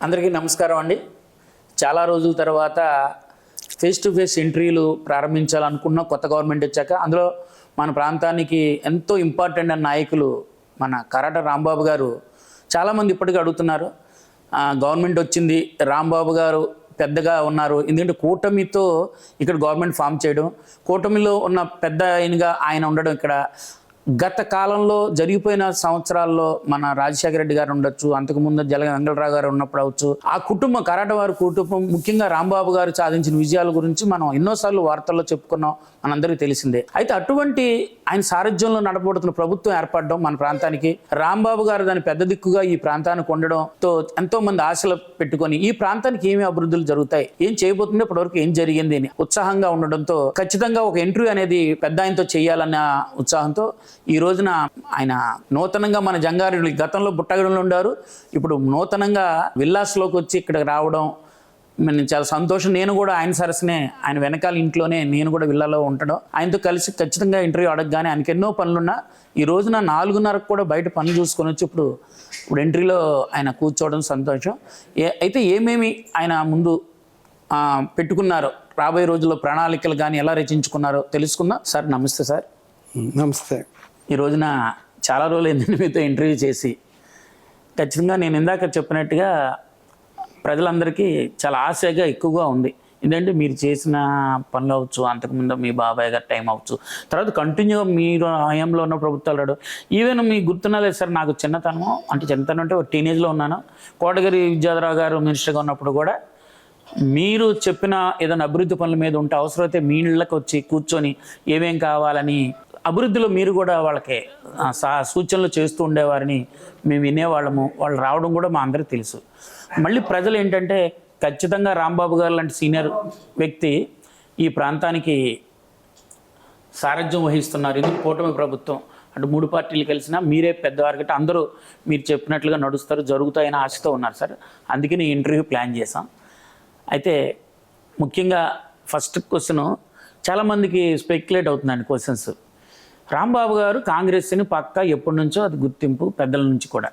అందరికీ నమస్కారం అండి. చాలా రోజుల తర్వాత ఫేస్ టు ఫేస్ ఇంటర్వ్యూలు ప్రారంభించాలనుకున్న కొత్త గవర్నమెంట్ వచ్చాక అందులో మన ప్రాంతానికి ఎంతో ఇంపార్టెంట్ అన్న నాయకులు మన కరాట రాంబాబు గారు చాలామంది ఇప్పటికీ అడుగుతున్నారు. గవర్నమెంట్ వచ్చింది, రాంబాబు గారు పెద్దగా ఉన్నారు, ఎందుకంటే కూటమితో ఇక్కడ గవర్నమెంట్ ఫామ్ చేయడం, కూటమిలో ఉన్న పెద్ద ఆయనగా ఆయన ఉండడం, ఇక్కడ గత కాలంలో జరిగిపోయిన సంవత్సరాల్లో మన రాజశేఖర రెడ్డి గారు ఉండొచ్చు, అంతకుముందు వెంకటరావు గారు ఉన్నప్పుడు అవచ్చు, ఆ కుటుంబం కరాట వారి కుటుంబం ముఖ్యంగా రాంబాబు గారు సాధించిన విజయాల గురించి మనం ఎన్నోసార్లు వార్తల్లో చెప్పుకున్నాం, మనందరికీ తెలిసిందే. అయితే అటువంటి ఆయన సారథ్యంలో నడపబడుతున్న ప్రభుత్వం ఏర్పడడం మన ప్రాంతానికి, రాంబాబు గారు దాని పెద్ద దిక్కుగా ఈ ప్రాంతానికి ఉండడంతో ఎంతో మంది ఆశలు పెట్టుకొని ఈ ప్రాంతానికి ఏమి అభివృద్ధులు జరుగుతాయి, ఏం చేయబోతుందో ఇప్పటివరకు ఏం జరిగింది అని ఉత్సాహంగా ఉండడంతో ఖచ్చితంగా ఒక ఇంటర్వ్యూ అనేది పెద్ద ఆయనతో చేయాలన్న ఉత్సాహంతో ఈ రోజున ఆయన నూతనంగా మన జంగారెడ్డి గతంలో బుట్టగడంలో ఉండారు, ఇప్పుడు నూతనంగా విల్లాస్లోకి వచ్చి ఇక్కడికి రావడం నేను చాలా సంతోషం. నేను కూడా ఆయన సరసనే, ఆయన వెనకాల ఇంట్లోనే నేను కూడా విల్లాలో ఉండడం, ఆయనతో కలిసి ఖచ్చితంగా ఇంటర్వ్యూ అడగగానే ఆయనకి ఎన్నో పనులున్నా ఈ రోజున 4:30 కూడా బయట పనులు చూసుకొని వచ్చి ఇప్పుడు ఎంట్రీలో ఆయన కూర్చోవడం సంతోషం. అయితే ఏమేమి ఆయన ముందు పెట్టుకున్నారో, రాబోయే రోజుల్లో ప్రణాళికలు కానీ ఎలా రచించుకున్నారో తెలుసుకుందాం. సార్ నమస్తే. సార్ నమస్తే. ఈ రోజున చాలా రోజులు ఏంటంటే మీతో ఇంటర్వ్యూ చేసి, ఖచ్చితంగా నేను ఇందాక చెప్పినట్టుగా ప్రజలందరికీ చాలా ఆశగా ఎక్కువగా ఉంది. ఎందుకంటే మీరు చేసిన పనులు అవ్వచ్చు, అంతకుముందు మీ బాబాయ్ గారి టైం అవ్వచ్చు, తర్వాత కంటిన్యూగా మీరు హయాంలో ఉన్న ప్రభుత్వాలు రాడు. ఈవెన్ మీకు గుర్తున్నలేదు సార్, నాకు చిన్నతనం అంటే ఒక టీనేజ్లో ఉన్నాను. కోటగిరి విద్యాధరరావు గారు మినిస్టర్గా ఉన్నప్పుడు కూడా మీరు చెప్పిన ఏదైనా అభివృద్ధి పనుల మీద ఉంటే అవసరమైతే మీ ఇళ్ళకి వచ్చి కూర్చొని ఏమేం కావాలని అభివృద్ధిలో మీరు కూడా వాళ్ళకి సూచనలు చేస్తూ ఉండేవారిని మేము వినేవాళ్ళము. వాళ్ళు రావడం కూడా మా అందరికీ తెలుసు. మళ్ళీ ప్రజలు ఏంటంటే ఖచ్చితంగా రాంబాబు గారు లాంటి సీనియర్ వ్యక్తి ఈ ప్రాంతానికి సారథ్యం వహిస్తున్నారు. ఎందుకు కూటమి ప్రభుత్వం అంటే 3 పార్టీలు కలిసినా మీరే పెద్దవారు గట్టి అందరూ మీరు చెప్పినట్లుగా నడుస్తారు, జరుగుతాయని ఆశతో ఉన్నారు సార్. అందుకే నేను ఇంటర్వ్యూ ప్లాన్ చేశాం. అయితే ముఖ్యంగా ఫస్ట్ క్వశ్చన్ చాలామందికి స్పెక్యులేట్ అవుతుందండి క్వశ్చన్స్. రాంబాబు గారు కాంగ్రెస్ని పక్కా ఎప్పటి నుంచో అది గుర్తింపు పెద్దల నుంచి కూడా.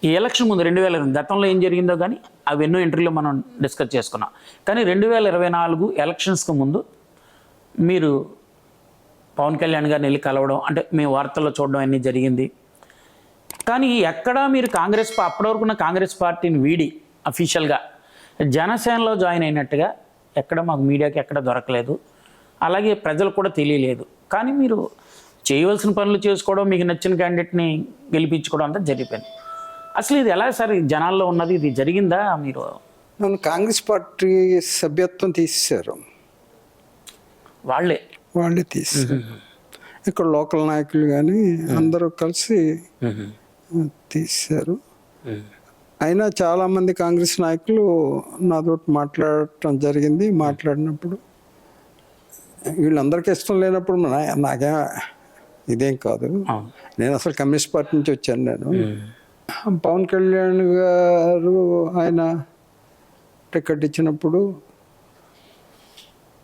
ఈ ఎలక్షన్ ముందు 2020 గతంలో ఏం జరిగిందో కానీ అవి ఎన్నో ఇంటర్వ్యూలో మనం డిస్కస్ చేసుకున్నాం. కానీ 2024 ఎలక్షన్స్కి ముందు మీరు పవన్ కళ్యాణ్ గారిని వెళ్ళి కలవడం, అంటే మేము వార్తల్లో చూడడం అన్నీ జరిగింది. కానీ ఎక్కడా మీరు అప్పటి వరకున్న కాంగ్రెస్ పార్టీని వీడి అఫీషియల్గా జనసేనలో జాయిన్ అయినట్టుగా ఎక్కడ మాకు మీడియాకి ఎక్కడ దొరకలేదు, అలాగే ప్రజలు కూడా తెలియలేదు. కానీ మీరు చేయవలసిన పనులు చేసుకోవడం, మీకు నచ్చిన క్యాండిడేట్ని గెలిపించుకోవడం అంతా జరిగిపోయింది. అసలు ఇది ఎలా సార్ జనాల్లో ఉన్నది, ఇది జరిగిందా? మీరు నన్ను కాంగ్రెస్ పార్టీ సభ్యత్వం తీసేశారు, వాళ్ళే తీసేశారు. ఇక్కడ లోకల్ నాయకులు కానీ అందరూ కలిసి తీసేశారు. అయినా చాలామంది కాంగ్రెస్ నాయకులు నాతో మాట్లాడటం జరిగింది. మాట్లాడినప్పుడు వీళ్ళందరికీ ఇష్టం లేనప్పుడు నాకేం ఇదేం కాదు, నేను అసలు కమ్యూనిస్ట్ పార్టీ నుంచి వచ్చాను. నేను పవన్ కళ్యాణ్ గారు ఆయన టికెట్ ఇచ్చినప్పుడు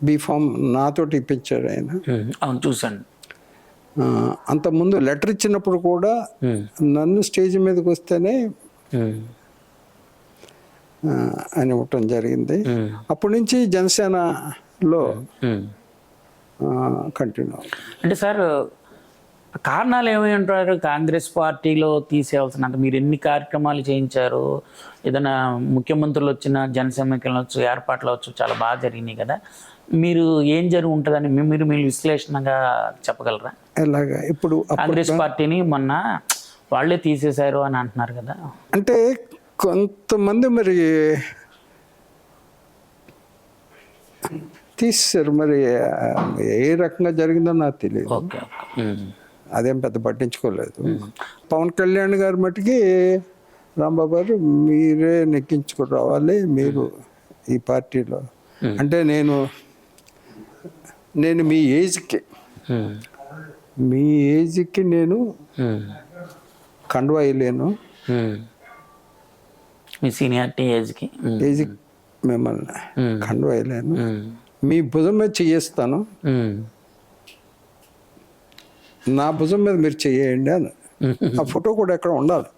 బీఫామ్ నాతోటి ఇప్పించాడు ఆయన. అవును, చూసాను. అంతకుముందు లెటర్ ఇచ్చినప్పుడు కూడా నన్ను స్టేజ్ మీదకి వస్తేనే ఆయన ఇవ్వటం జరిగింది. అప్పటి నుంచి జనసేనలో కంటిన్యూ. అంటే సార్ కారణాలు ఏమై ఉంటారు కాంగ్రెస్ పార్టీలో తీసేయాల్సినంత? మీరు ఎన్ని కార్యక్రమాలు చేయించారు, ఏదైనా ముఖ్యమంత్రులు వచ్చిన జనసమైక్యాలు వచ్చు, ఏర్పాట్లు అవచ్చు, చాలా బాగా జరిగినాయి కదా. మీరు ఏం జరిగి ఉంటుందని మీరు విశ్లేషణగా చెప్పగలరా? ఎలాగా ఇప్పుడు కాంగ్రెస్ పార్టీని మొన్న వాళ్ళే తీసేశారు అని అంటున్నారు కదా. అంటే కొంతమంది మరి తీసేశారు, మరి ఏ రకంగా జరిగిందో నాకు తెలియదు. అదేం పెద్ద పట్టించుకోలేదు. పవన్ కళ్యాణ్ గారి మట్టుకి రాంబాబు గారు మీరే నెక్కించుకుని రావాలి మీరు ఈ పార్టీలో. అంటే నేను మీ ఏజ్కి నేను కండువా వేయలేను, మీ సీనియారిటీ ఏజ్కి మిమ్మల్ని కండువా వేయలేను, మీ భుజం మీద చెయ్యేస్తాను, నా భుజం మీద మీరు చెయ్యండి అని. ఆ ఫోటో కూడా ఎక్కడ ఉండాలి.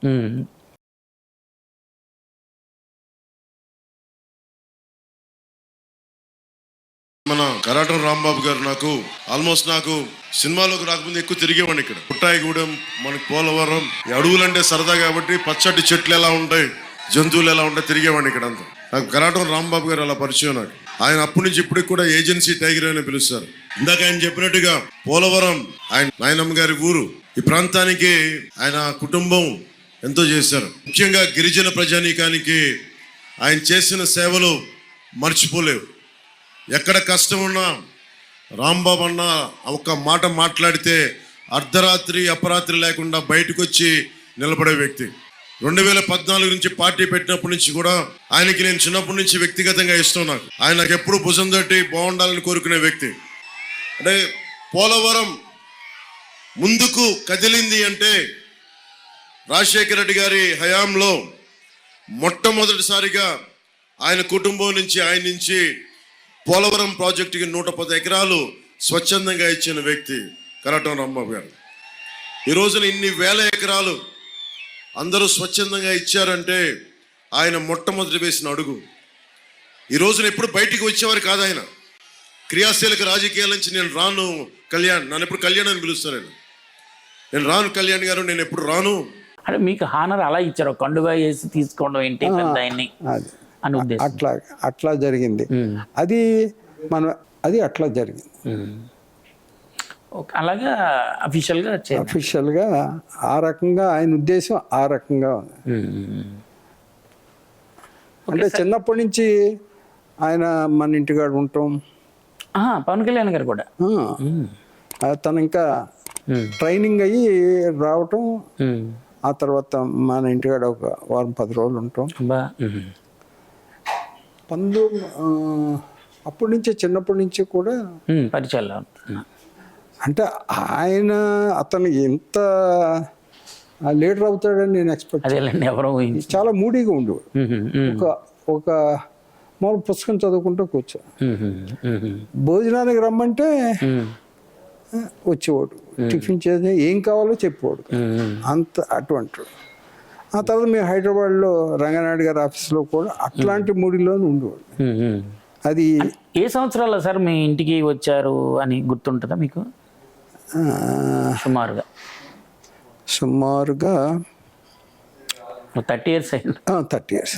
మన కరాటం రాంబాబు గారు నాకు సినిమాలోకి రాకముందు ఎక్కువ తిరిగేవాడిని. ఇక్కడ పుట్టాయిగూడెం, మనకి పోలవరం, ఈ అడవులంటే సరదా కాబట్టి పచ్చటి చెట్లు ఎలా ఉంటాయి, జంతువులు ఎలా ఉంటాయి తిరిగేవాడిని ఇక్కడ అంతా. నాకు కరాటం రాంబాబు గారు అలా పరిచయం. నాకు ఆయన అప్పటి నుంచి ఇప్పటికి కూడా ఏజెన్సీ టైగర్ అని పిలుస్తారు. ఇందాక ఆయన చెప్పినట్టుగా పోలవరం ఆయన నాయనమ్మ గారి ఊరు. ఈ ప్రాంతానికి ఆయన కుటుంబం ఎంతో చేశారు. ముఖ్యంగా గిరిజన ప్రజానీకానికి ఆయన చేసిన సేవలు మర్చిపోలేవు. ఎక్కడ కష్టం ఉన్నా రాంబాబు అన్న ఒక మాట మాట్లాడితే అర్ధరాత్రి అపరాత్రి లేకుండా బయటకు వచ్చి నిలబడే వ్యక్తి. 2014 నుంచి పార్టీ పెట్టినప్పటి నుంచి కూడా ఆయనకి నేను చిన్నప్పటి నుంచి వ్యక్తిగతంగా ఇష్టం. ఆయన నాకు ఎప్పుడు భుజం తట్టి బాగుండాలని కోరుకునే వ్యక్తి. అంటే పోలవరం ముందుకు కదిలింది అంటే రాజశేఖర రెడ్డి గారి హయాంలో మొట్టమొదటిసారిగా ఆయన కుటుంబం నుంచి ఆయన నుంచి పోలవరం ప్రాజెక్టుకి 110 ఎకరాలు స్వచ్ఛందంగా ఇచ్చిన వ్యక్తి కరాటం రాంబాబు గారు. ఈ రోజున ఇన్ని వేల ఎకరాలు అందరూ స్వచ్ఛందంగా ఇచ్చారంటే ఆయన మొట్టమొదటి వేసిన అడుగు. ఈ రోజున ఎప్పుడు బయటికి వచ్చేవారు కాదు ఆయన. క్రియాశీలక రాజకీయాల నుంచి నేను రాను కళ్యాణ్, నన్ను ఎప్పుడు కళ్యాణ్ అని పిలుస్తారు. నేను రాను కళ్యాణ్ గారు, నేను ఎప్పుడు రాను. అంటే మీకు హానర్ అలా ఇచ్చారు, కండుగా వేసి తీసుకోవడం ఏంటి పెద్ద ఆయన్ని అని ఉద్దేశం. అట్లా జరిగింది. అది అట్లా జరిగింది. అలాగా అఫీషియల్గా ఆ రకంగా ఆయన ఉద్దేశం ఆ రకంగా ఉంది. అంటే చిన్నప్పటి నుంచి ఆయన మన ఇంటికాడ ఉంటాం. పవన్ కళ్యాణ్ గారు కూడా తను ఇంకా ట్రైనింగ్ అయ్యి రావటం, ఆ తర్వాత మన ఇంటికాడ ఒక వారం 10 రోజులు ఉంటాం. అప్పటి నుంచి చిన్నప్పటి నుంచి కూడా పరిచయాలు. అంటే అతను ఎంత లీడర్ అవుతాడని నేను ఎక్స్పెక్ట్ చేయలేదు. చాలా మూడీగా ఉండేవాడు. ఒక మామూలు పుస్తకం చదువుకుంటూ కూర్చో, భోజనానికి రమ్మంటే వచ్చేవాడు, టిఫిన్ చేసి ఏం కావాలో చెప్పేవాడు. అటువంటి. ఆ తర్వాత మేము హైదరాబాద్లో రంగనాయుడు గారి ఆఫీస్లో కూడా అట్లాంటి మూడిలోనే ఉండేవాడు. అది ఏ సంవత్సరాల్లో సార్ మీ ఇంటికి వచ్చారు అని గుర్తుంటుందా మీకు? సుమారుగా 30 years అయింది. 30 years,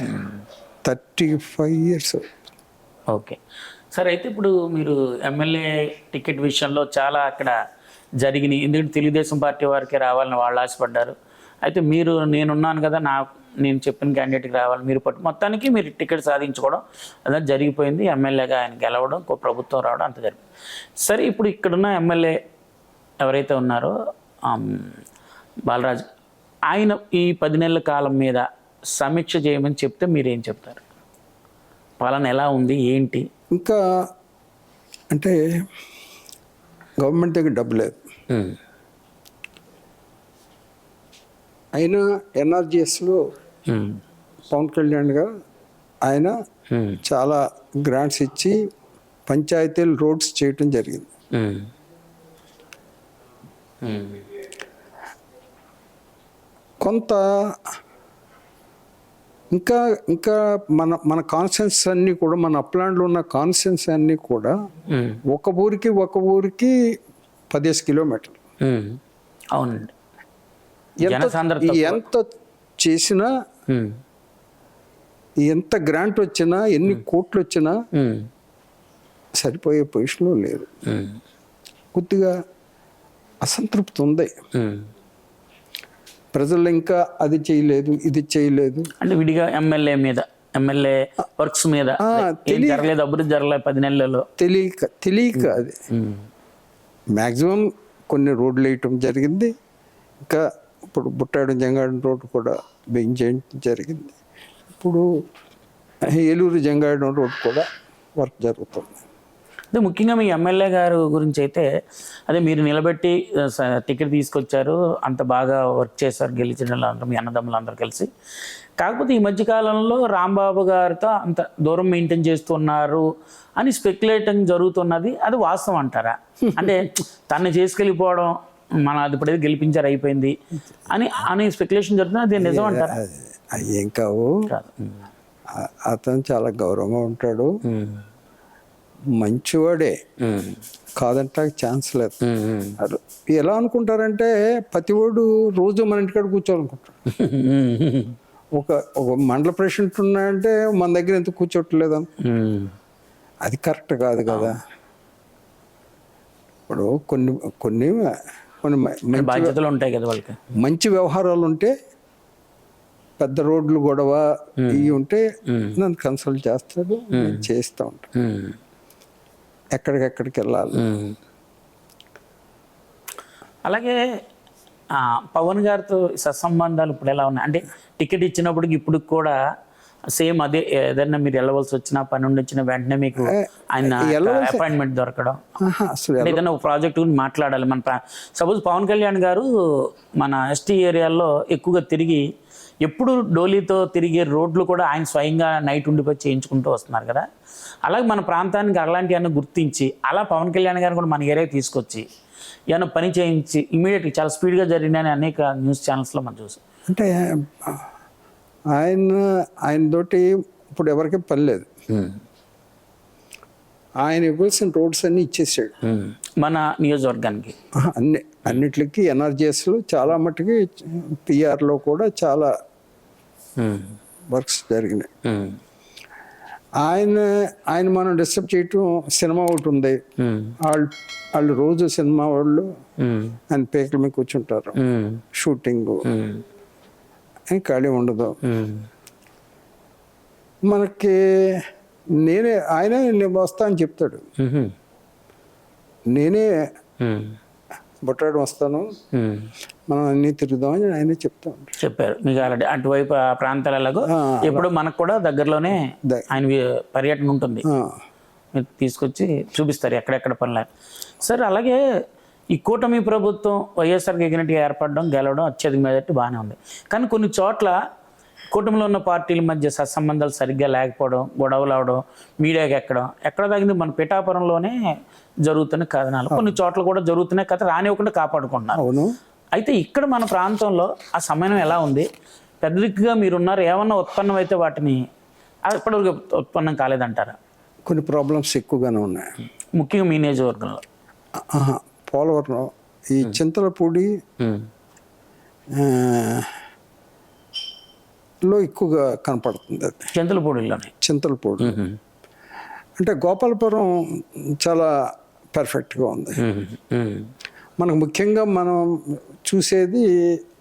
35 years. Okay sir. అయితే ఇప్పుడు మీరు ఎమ్మెల్యే టికెట్ విషయంలో చాలా అక్కడ జరిగినాయి. ఎందుకంటే తెలుగుదేశం పార్టీ వారికి రావాలని వాళ్ళు ఆశపడ్డారు. అయితే మీరు నేనున్నాను కదా, నేను చెప్పిన క్యాండిడేట్కి రావాలి, మీరు మొత్తానికి మీరు టికెట్ సాధించుకోవడం అదే జరిగిపోయింది. ఎమ్మెల్యేగా ఆయన గెలవడం, ప్రభుత్వం రావడం అంత జరిగింది. సరే, ఇప్పుడు ఇక్కడున్న ఎమ్మెల్యే ఎవరైతే ఉన్నారో బాలరాజు, ఆయన ఈ 10 నెలల కాలం మీద సమీక్ష చేయమని చెప్తే మీరేం చెప్తారు? పాలన ఎలా ఉంది ఏంటి? ఇంకా అంటే గవర్నమెంట్ దగ్గర డబ్బు లేదు. అయినా ఎన్ఆర్జిఎస్లో పవన్ కళ్యాణ్ గారు ఆయన చాలా గ్రాంట్స్ ఇచ్చి పంచాయతీలు రోడ్స్ చేయటం జరిగింది. కొంత ఇంకా మన కాన్స్టెన్స్ అన్నీ కూడా, మన అప్లాండ్లో ఉన్న కాన్స్టెన్స్ అన్నీ కూడా ఒక ఊరికి 10 కిలోమీటర్లు. అవునండి. ఎంత చేసినా, ఎంత గ్రాంట్ వచ్చినా, ఎన్ని కోట్లు వచ్చినా సరిపోయే పొజిషన్లో లేదు. కొద్దిగా అసంతృప్తి ఉంది. ప్రజలు ఇంకా అది చేయలేదు, ఇది చేయలేదు. అంటే విడిగా ఎమ్మెల్యే వర్క్స్ మీద జరగలేదు, అభివృద్ధి జరగలేదు 10 నెలలలో. తెలియక అది మ్యాక్సిమం కొన్ని రోడ్లు వేయటం జరిగింది. ఇంకా ఇప్పుడు బుట్టాడు జంగాడు రోడ్డు కూడా చేయడం జరిగింది. ఇప్పుడు ఏలూరు జంగాడు రోడ్డు కూడా వర్క్ జరుగుతుంది. అదే ముఖ్యంగా మీ ఎమ్మెల్యే గారు గురించి అయితే, అదే మీరు నిలబెట్టి టికెట్ తీసుకొచ్చారు, అంత బాగా వర్క్ చేశారు, గెలిచిన వాళ్ళందరూ మీ అన్నదమ్ములు అందరూ కలిసి. కాకపోతే ఈ మధ్యకాలంలో రాంబాబు గారితో అంత దూరం మెయింటైన్ చేస్తున్నారు అని స్పెక్యులేటింగ్ జరుగుతున్నది. అది వాస్తవం అంటారా? అంటే తను చేసుకెళ్ళిపోవడం, అది ఇప్పుడు గెలిపించారు అయిపోయింది అని స్పెక్యులేషన్ జరుగుతుంది. అది నిజం అంటారా? ఏం కావు, అతను చాలా గౌరవంగా ఉంటాడు. మంచివాడే, కాదంటే ఛాన్స్ లేదు. అది ఎలా అనుకుంటారంటే ప్రతివాడు రోజు మన ఇంటికాడ కూర్చోాలనుకుంటారు. ఒక ఒక మండల ప్రెసిడెంట్ ఉన్నాయంటే మన దగ్గర ఎందుకు కూర్చోట్లేదు, అది కరెక్ట్ కాదు కదా. ఇప్పుడు కొన్ని కొన్ని కొన్ని బాధ్యతలు ఉంటాయి కదా వాళ్ళకి. మంచి వ్యవహారాలు ఉంటే, పెద్ద రోడ్లు గొడవ ఇవి ఉంటే నన్ను కన్సల్ట్ చేస్తాడు, నేను చేస్తూ ఉంటాను ఎక్కడికెక్కడికి వెళ్ళాలి. అలాగే పవన్ గారితో సత్సంబంధాలు ఇప్పుడు ఎలా ఉన్నాయి అంటే, టికెట్ ఇచ్చినప్పటికి ఇప్పుడు కూడా సేమ్ అదే, ఏదైనా మీరు వెళ్ళవలసి వచ్చినా పని ఉండి వచ్చిన వెంటనే మీకు ఆయన అపాయింట్మెంట్ దొరకడం, అసలు ఏదైనా ఒక ప్రాజెక్ట్ గురించి మాట్లాడాలి మన సపోజ్ పవన్ కళ్యాణ్ గారు మన ఎస్టీ ఏరియాల్లో ఎక్కువగా తిరిగి, ఎప్పుడు డోలీతో తిరిగే రోడ్లు కూడా ఆయన స్వయంగా నైట్ ఉండిపోయి చేయించుకుంటూ వస్తున్నారు కదా. అలాగే మన ప్రాంతానికి అలాంటివన్నీ గుర్తించి అలా పవన్ కళ్యాణ్ గారిని కూడా మన ఏరియా తీసుకొచ్చి ఏమైనా పని చేయించి ఇమీడియట్గా చాలా స్పీడ్గా జరిగినాయని అనేక న్యూస్ ఛానల్స్లో మనం చూసాం. అంటే ఆయనతోటి ఇప్పుడు ఎవరికి పని లేదు, ఆయన ఇవ్వాల్సిన రోడ్స్ అన్నీ ఇచ్చేసాడు మన నియోజకవర్గానికి. అన్నిటికీ ఎన్ఆర్జీఎస్లో చాలా మట్టుకి, పిఆర్లో కూడా చాలా వర్క్స్ జరిగినాయి. ఆయన మనం డిస్టర్బ్ చేయటం, సినిమా ఒకటి ఉంది, వాళ్ళు రోజు సినిమా వాళ్ళు ఆయన పేకల మీద కూర్చుంటారు, షూటింగ్ ఖాళీ ఉండదు. మనకి ఆయనే నేను వస్తా అని చెప్తాడు, నేనే బొట్టాడు వస్తాను, మనం అన్నీ తిరుగుదామని ఆయనే చెప్తా ఉంటాడు. చెప్పారు మీకు ఆల్రెడీ అటువైపు ఆ ప్రాంతాలలో ఎప్పుడు మనకు కూడా దగ్గరలోనే ఆయన పర్యటన ఉంటుంది, మీరు తీసుకొచ్చి చూపిస్తారు ఎక్కడెక్కడ పనులు. సార్ అలాగే ఈ కూటమి ప్రభుత్వం వైఎస్ఆర్ గెగినట్టుగా ఏర్పడడం, గెలవడం అత్యధిక మెజారిటీ బాగానే ఉంది. కానీ కొన్ని చోట్ల కూటమిలో ఉన్న పార్టీల మధ్య సత్సంబంధాలు సరిగ్గా లేకపోవడం, గొడవలు అవడం, మీడియాకి ఎక్కడ తగ్గింది మన పిఠాపురంలోనే జరుగుతున్న కథనాలు, కొన్ని చోట్ల కూడా జరుగుతున్నాయి కథ రానివ్వకుండా కాపాడుకుంటున్నారు. అవును. అయితే ఇక్కడ మన ప్రాంతంలో ఆ సమయం ఎలా ఉంది, పెద్ద దిక్కుగా మీరున్నారు, ఏమన్నా ఉత్పన్నం అయితే వాటిని ఇప్పటివరకు ఉత్పన్నం కాలేదంటారా? కొన్ని ప్రాబ్లమ్స్ ఎక్కువగానే ఉన్నాయి, ముఖ్యంగా మీ నియోజకవర్గంలో. పోలవరం, ఈ చింతలపూడి లో ఎక్కువగా కనపడుతుంది. అది చింతలపూడి అంటే గోపాలపురం చాలా పర్ఫెక్ట్గా ఉంది. మనకు ముఖ్యంగా మనం చూసేది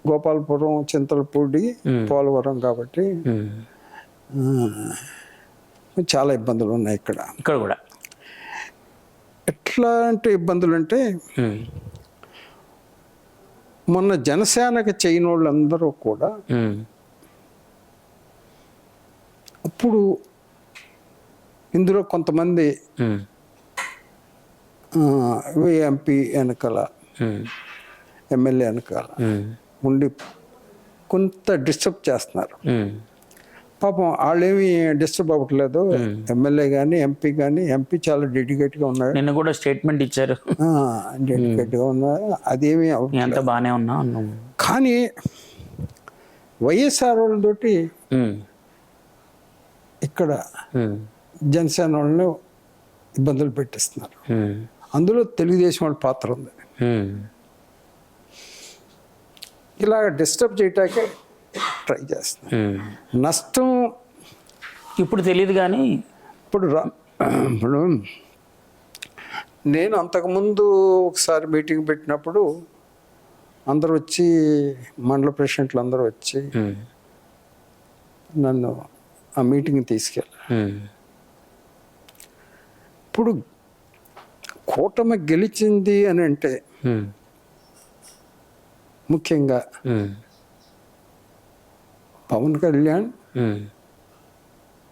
గోపాలపురం, చింతలపూడి, పోలవరం కాబట్టి చాలా ఇబ్బందులు ఉన్నాయి ఇక్కడ కూడా. ఎట్లాంటి ఇబ్బందులు అంటే, మొన్న జనసేనకి చేయని వాళ్ళందరూ కూడా అప్పుడు ఇందులో కొంతమంది ఎంపీ వెనకాల, ఎమ్మెల్యే వెనకాల ఉండి కొంత డిస్టర్బ్ చేస్తున్నారు. పాపం వాళ్ళేమి డిస్టర్బ్ అవ్వట్లేదు, ఎమ్మెల్యే కానీ ఎంపీ కానీ. ఎంపీ చాలా డెడికేట్గా ఉన్నాడు, నిన్న కూడా స్టేట్మెంట్ ఇచ్చారు, డెడికేట్గా ఉన్నారు, అదేమీ అంత బాగానే ఉన్నా. కానీ వైఎస్ఆర్ వాళ్ళతోటి ఇక్కడ జనసేన వాళ్ళని ఇబ్బందులు పెట్టిస్తున్నారు. అందులో తెలుగుదేశం వాళ్ళ పాత్ర ఉంది. ఇలాగ డిస్టర్బ్ చేయటానికి ట్రై చేస్తున్నారు. నష్టం ఇప్పుడు తెలియదు కానీ ఇప్పుడు నేను అంతకుముందు ఒకసారి మీటింగ్ పెట్టినప్పుడు అందరూ వచ్చి, మండల ప్రెసిడెంట్లు అందరూ వచ్చి నన్ను ఆ మీటింగ్ తీసుకెళ్ళారు. ఇప్పుడు కూటమి గెలిచింది అని అంటే ముఖ్యంగా పవన్ కళ్యాణ్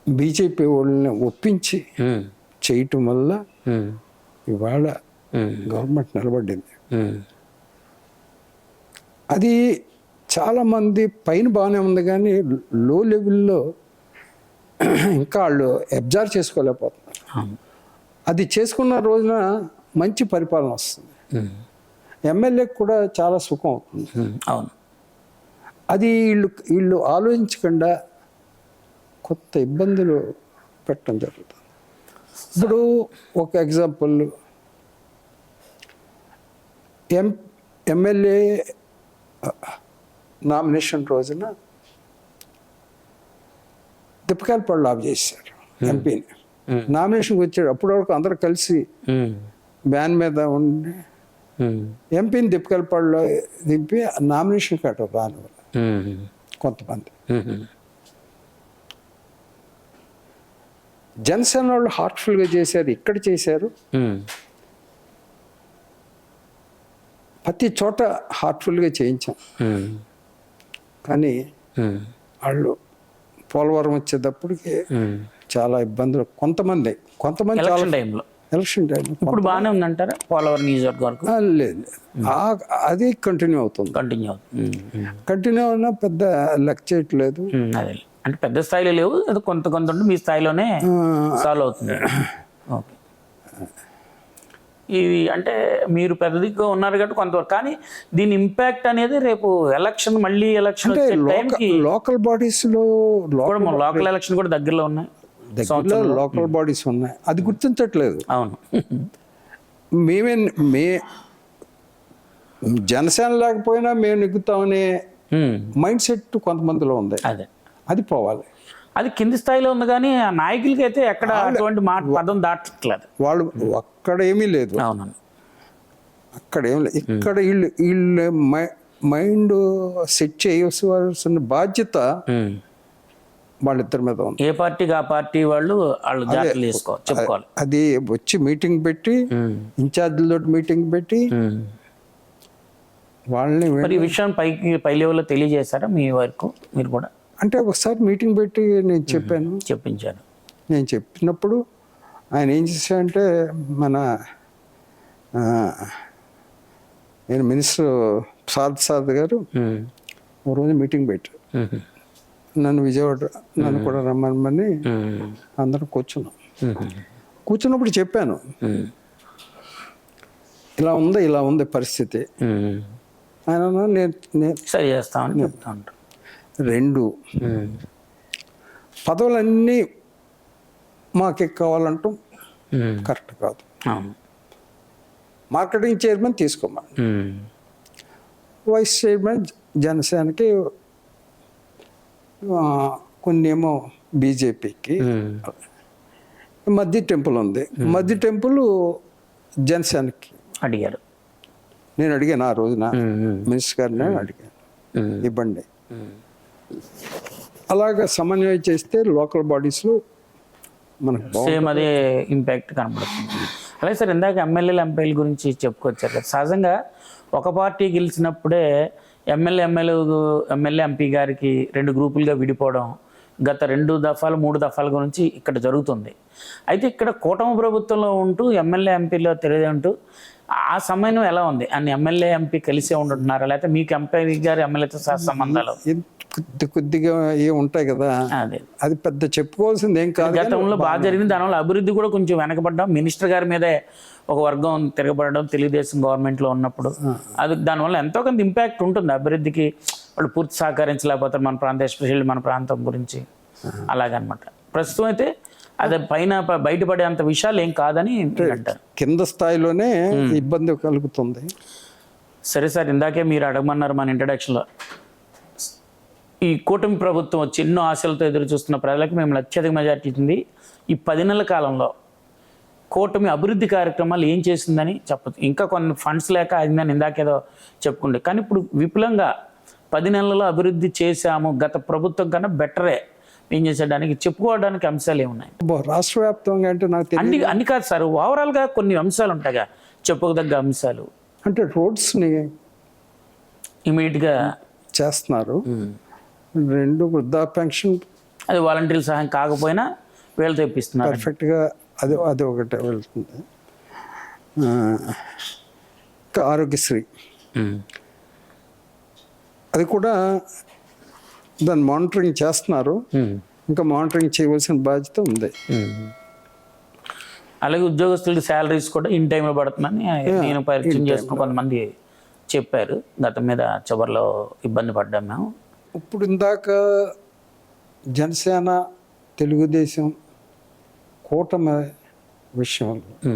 బీజేపీ వాళ్ళని ఒప్పించి చేయటం వల్ల ఇవాళ గవర్నమెంట్ నిలబడింది. అది చాలామంది పైన బాగానే ఉంది కానీ లో లెవెల్లో ఇంకా వాళ్ళు అబ్జర్వ్ చేసుకోలేకపోతున్నారు. అది చేసుకున్న రోజున మంచి పరిపాలన వస్తుంది, ఎమ్మెల్యేకి కూడా చాలా సుఖం అవుతుంది. అవును. అది వీళ్ళు ఆలోచించకుండా కొత్త ఇబ్బందులు పెట్టడం జరుగుతుంది. ఇప్పుడు ఒక ఎగ్జాంపుల్, ఎమ్మెల్యే నామినేషన్ రోజున తిప్పకాయలపల్లి ఆఫ్ చేశారు ఎంపీని. నామినేషన్కి వచ్చాడు, అప్పటి వరకు అందరూ కలిసి బ్యాన్ మీద ఉండి ఎంపీని తిప్పకాయలపల్లిలో దింపి నామినేషన్ కట్టారు రాని వాళ్ళు కొంతమంది. జనసేన వాళ్ళు హార్ట్ఫుల్గా చేశారు, ఇక్కడ చేశారు, ప్రతి చోట హార్ట్ఫుల్గా చేయించాం. కానీ వాళ్ళు పోలవరం వచ్చేటప్పటికి చాలా ఇబ్బందులు, కొంతమంది ఎలక్షన్ టైంలో ఎలక్షన్ టైం ఇప్పుడు బాగానే ఉందంటారా పోలవరం నియోజకవర్గం? లేదు, అది కంటిన్యూ అవుతుంది. కంటిన్యూ అయినా పెద్ద లెక్క చేయట్లేదు. అదే అంటే పెద్ద స్థాయిలో లేవు, అది కొంత ఉంటే మీ స్థాయిలోనే సాల్వ్ అవుతుంది. ఓకే, ఇది అంటే మీరు పెద్దదిగా ఉన్నారు కాబట్టి కొంతవరకు, కానీ దీని ఇంపాక్ట్ అనేది రేపు ఎలక్షన్, మళ్ళీ ఎలక్షన్ వచ్చే టైంకి లోకల్ బాడీస్లో లోకల్ ఎలక్షన్ కూడా దగ్గరలో ఉన్నాయి, లోకల్ బాడీస్ ఉన్నాయి, అది గుర్తించట్లేదు. అవును, మే జనసేన లేకపోయినా మేము నెగ్గుతామనే మైండ్ సెట్ కొంతమందిలో ఉంది. అదే అది పోవాలి. అది కింది స్థాయిలో ఉంది, కానీ ఆ నాయకులకి అయితే ఎక్కడ అటువంటి పదం దాటట్లేదు. వాళ్ళు అక్కడ ఏమీ లేదు, అవునండి, అక్కడ ఏం లేదు. ఇక్కడ వీళ్ళు మైండ్ సెట్ చేయవలసిన బాధ్యత వాళ్ళిద్దరి మీద ఉంది. ఏ పార్టీకి ఆ పార్టీ వాళ్ళు జాగ్రత్తలు చెప్పుకోవాలి. అది వచ్చి మీటింగ్ పెట్టి, ఇన్ఛార్జీలతో మీటింగ్ పెట్టి వాళ్ళని మరి ఈ విషయం పై లెవెల్లో తెలియజేశారా మీ వరకు మీరు కూడా? అంటే ఒకసారి మీటింగ్ పెట్టి నేను చెప్పించాను. నేను చెప్పినప్పుడు ఆయన ఏం చేశాడంటే, నేను మినిస్టర్ సారథ్ గారు ఓ రోజు మీటింగ్ పెట్టారు, నన్ను విజయవాడ నన్ను కూడా రమ్మని అందరం కూర్చున్నప్పుడు చెప్పాను, ఇలా ఉంది పరిస్థితి. ఆయన నేను సరి చేస్తామని చెప్తా ఉంటాను. 2 పదవులన్నీ మాకు కావాలంటూ కరెక్ట్ కాదు. మార్కెటింగ్ చైర్మన్ తీసుకోమని, వైస్ చైర్మన్ జనసేనకి, కొన్ని ఏమో బీజేపీకి, మధ్య టెంపుల్ ఉంది, మధ్య టెంపుల్ జనసేనకి అడిగారు. నేను అడిగాను ఆ రోజున మినిస్టర్ గారిని అడిగాను, ఇవ్వండి. అలాగా సమన్వయం చేస్తే లోకల్ బాడీస్లో మనకు సేమ్ అదే ఇంపాక్ట్ కనబడుతుంది. అలాగే సార్, ఇందాక ఎంపీల గురించి చెప్పుకొచ్చారు కదా, సహజంగా ఒక పార్టీ గెలిచినప్పుడే ఎమ్మెల్యే ఎంపీ గారికి 2 గ్రూపులుగా విడిపోవడం గత 2 దఫాలు 3 దఫాల గురించి ఇక్కడ జరుగుతుంది. అయితే ఇక్కడ కూటమి ప్రభుత్వంలో ఉంటూ ఎంపీలో తెలియదంటూ ఆ సమయం ఎలా ఉంది? అన్ని ఎంపీ కలిసే ఉంటున్నారా, లేకపోతే మీకు ఎంపీ గారు ఎమ్మెల్యేతో సంబంధాలు కొద్దిగా ఉంటాయి కదా, అది పెద్ద చెప్పుకోవాల్సింది ఏం కాదు. గతంలో బాగా జరిగింది, దానివల్ల అభివృద్ధి కూడా కొంచెం వెనకబడ్డాం. మినిస్టర్ గారి మీదే ఒక వర్గం తిరగబడడం తెలుగుదేశం గవర్నమెంట్లో ఉన్నప్పుడు, అది దానివల్ల ఎంతో కొంత ఇంపాక్ట్ ఉంటుంది అభివృద్ధికి. వాళ్ళు పూర్తి సహకరించలేకపోతారు మన ప్రాంతం, ఎస్పెషల్లీ మన ప్రాంతం గురించి. అలాగనమాట. ప్రస్తుతం అయితే అదే బయటపడేంత విషయాలు ఏం కాదని అంటారు, కింద స్థాయిలోనే ఇబ్బంది కలుగుతుంది. సరే సార్, ఇందాకే మీరు అడగమన్నారు మన ఇంట్రడక్షన్లో, ఈ కూటమి ప్రభుత్వం వచ్చి ఎన్నో ఆశలతో ఎదురు చూస్తున్న ప్రజలకు మేము అత్యధిక మెజార్టీ ఇచ్చింది. ఈ 10 నెలల కాలంలో కూటమి అభివృద్ధి కార్యక్రమాలు ఏం చేసిందని చెప్పచ్చు. ఇంకా కొన్ని ఫండ్స్ లేక అయిందని ఇందాకేదో చెప్పుకుంటే, కానీ ఇప్పుడు విపులంగా 10 నెలల్లో అభివృద్ధి చేశాము, గత ప్రభుత్వం కన్నా బెటరే ఏం చేసేయడానికి చెప్పుకోవడానికి అంశాలు ఏమున్నాయి? రాష్ట్ర వ్యాప్తంగా అంటే నాకు అన్ని కాదు సార్, ఓవరాల్గా కొన్ని అంశాలు ఉంటాయిగా చెప్పుకోదగ్గ అంశాలు. అంటే రోడ్స్ని ఇమీడియట్గా చేస్తున్నారు, 2 వృద్ధా పెన్షన్, అది వాలంటీర్ల సహాయం కాకపోయినా వీళ్ళతో ఇప్పిస్తున్నారు పర్ఫెక్ట్గా, అది ఒకటే వెళ్తుంది. ఇంకా ఆరోగ్యశ్రీ, అది కూడా దాన్ని మానిటరింగ్ చేస్తున్నారు, ఇంకా మానిటరింగ్ చేయవలసిన బాధ్యత ఉంది. అలాగే ఉద్యోగస్తులకి శాలరీస్ కూడా ఇన్ టైంలో పడుతుందని నేను పరిచయం చేసుకుని కొంతమంది చెప్పారు. గతం మీద చివరిలో ఇబ్బంది పడ్డాం మేము. ఇప్పుడు ఇందాక జనసేన తెలుగుదేశం కూటమి విషయంలో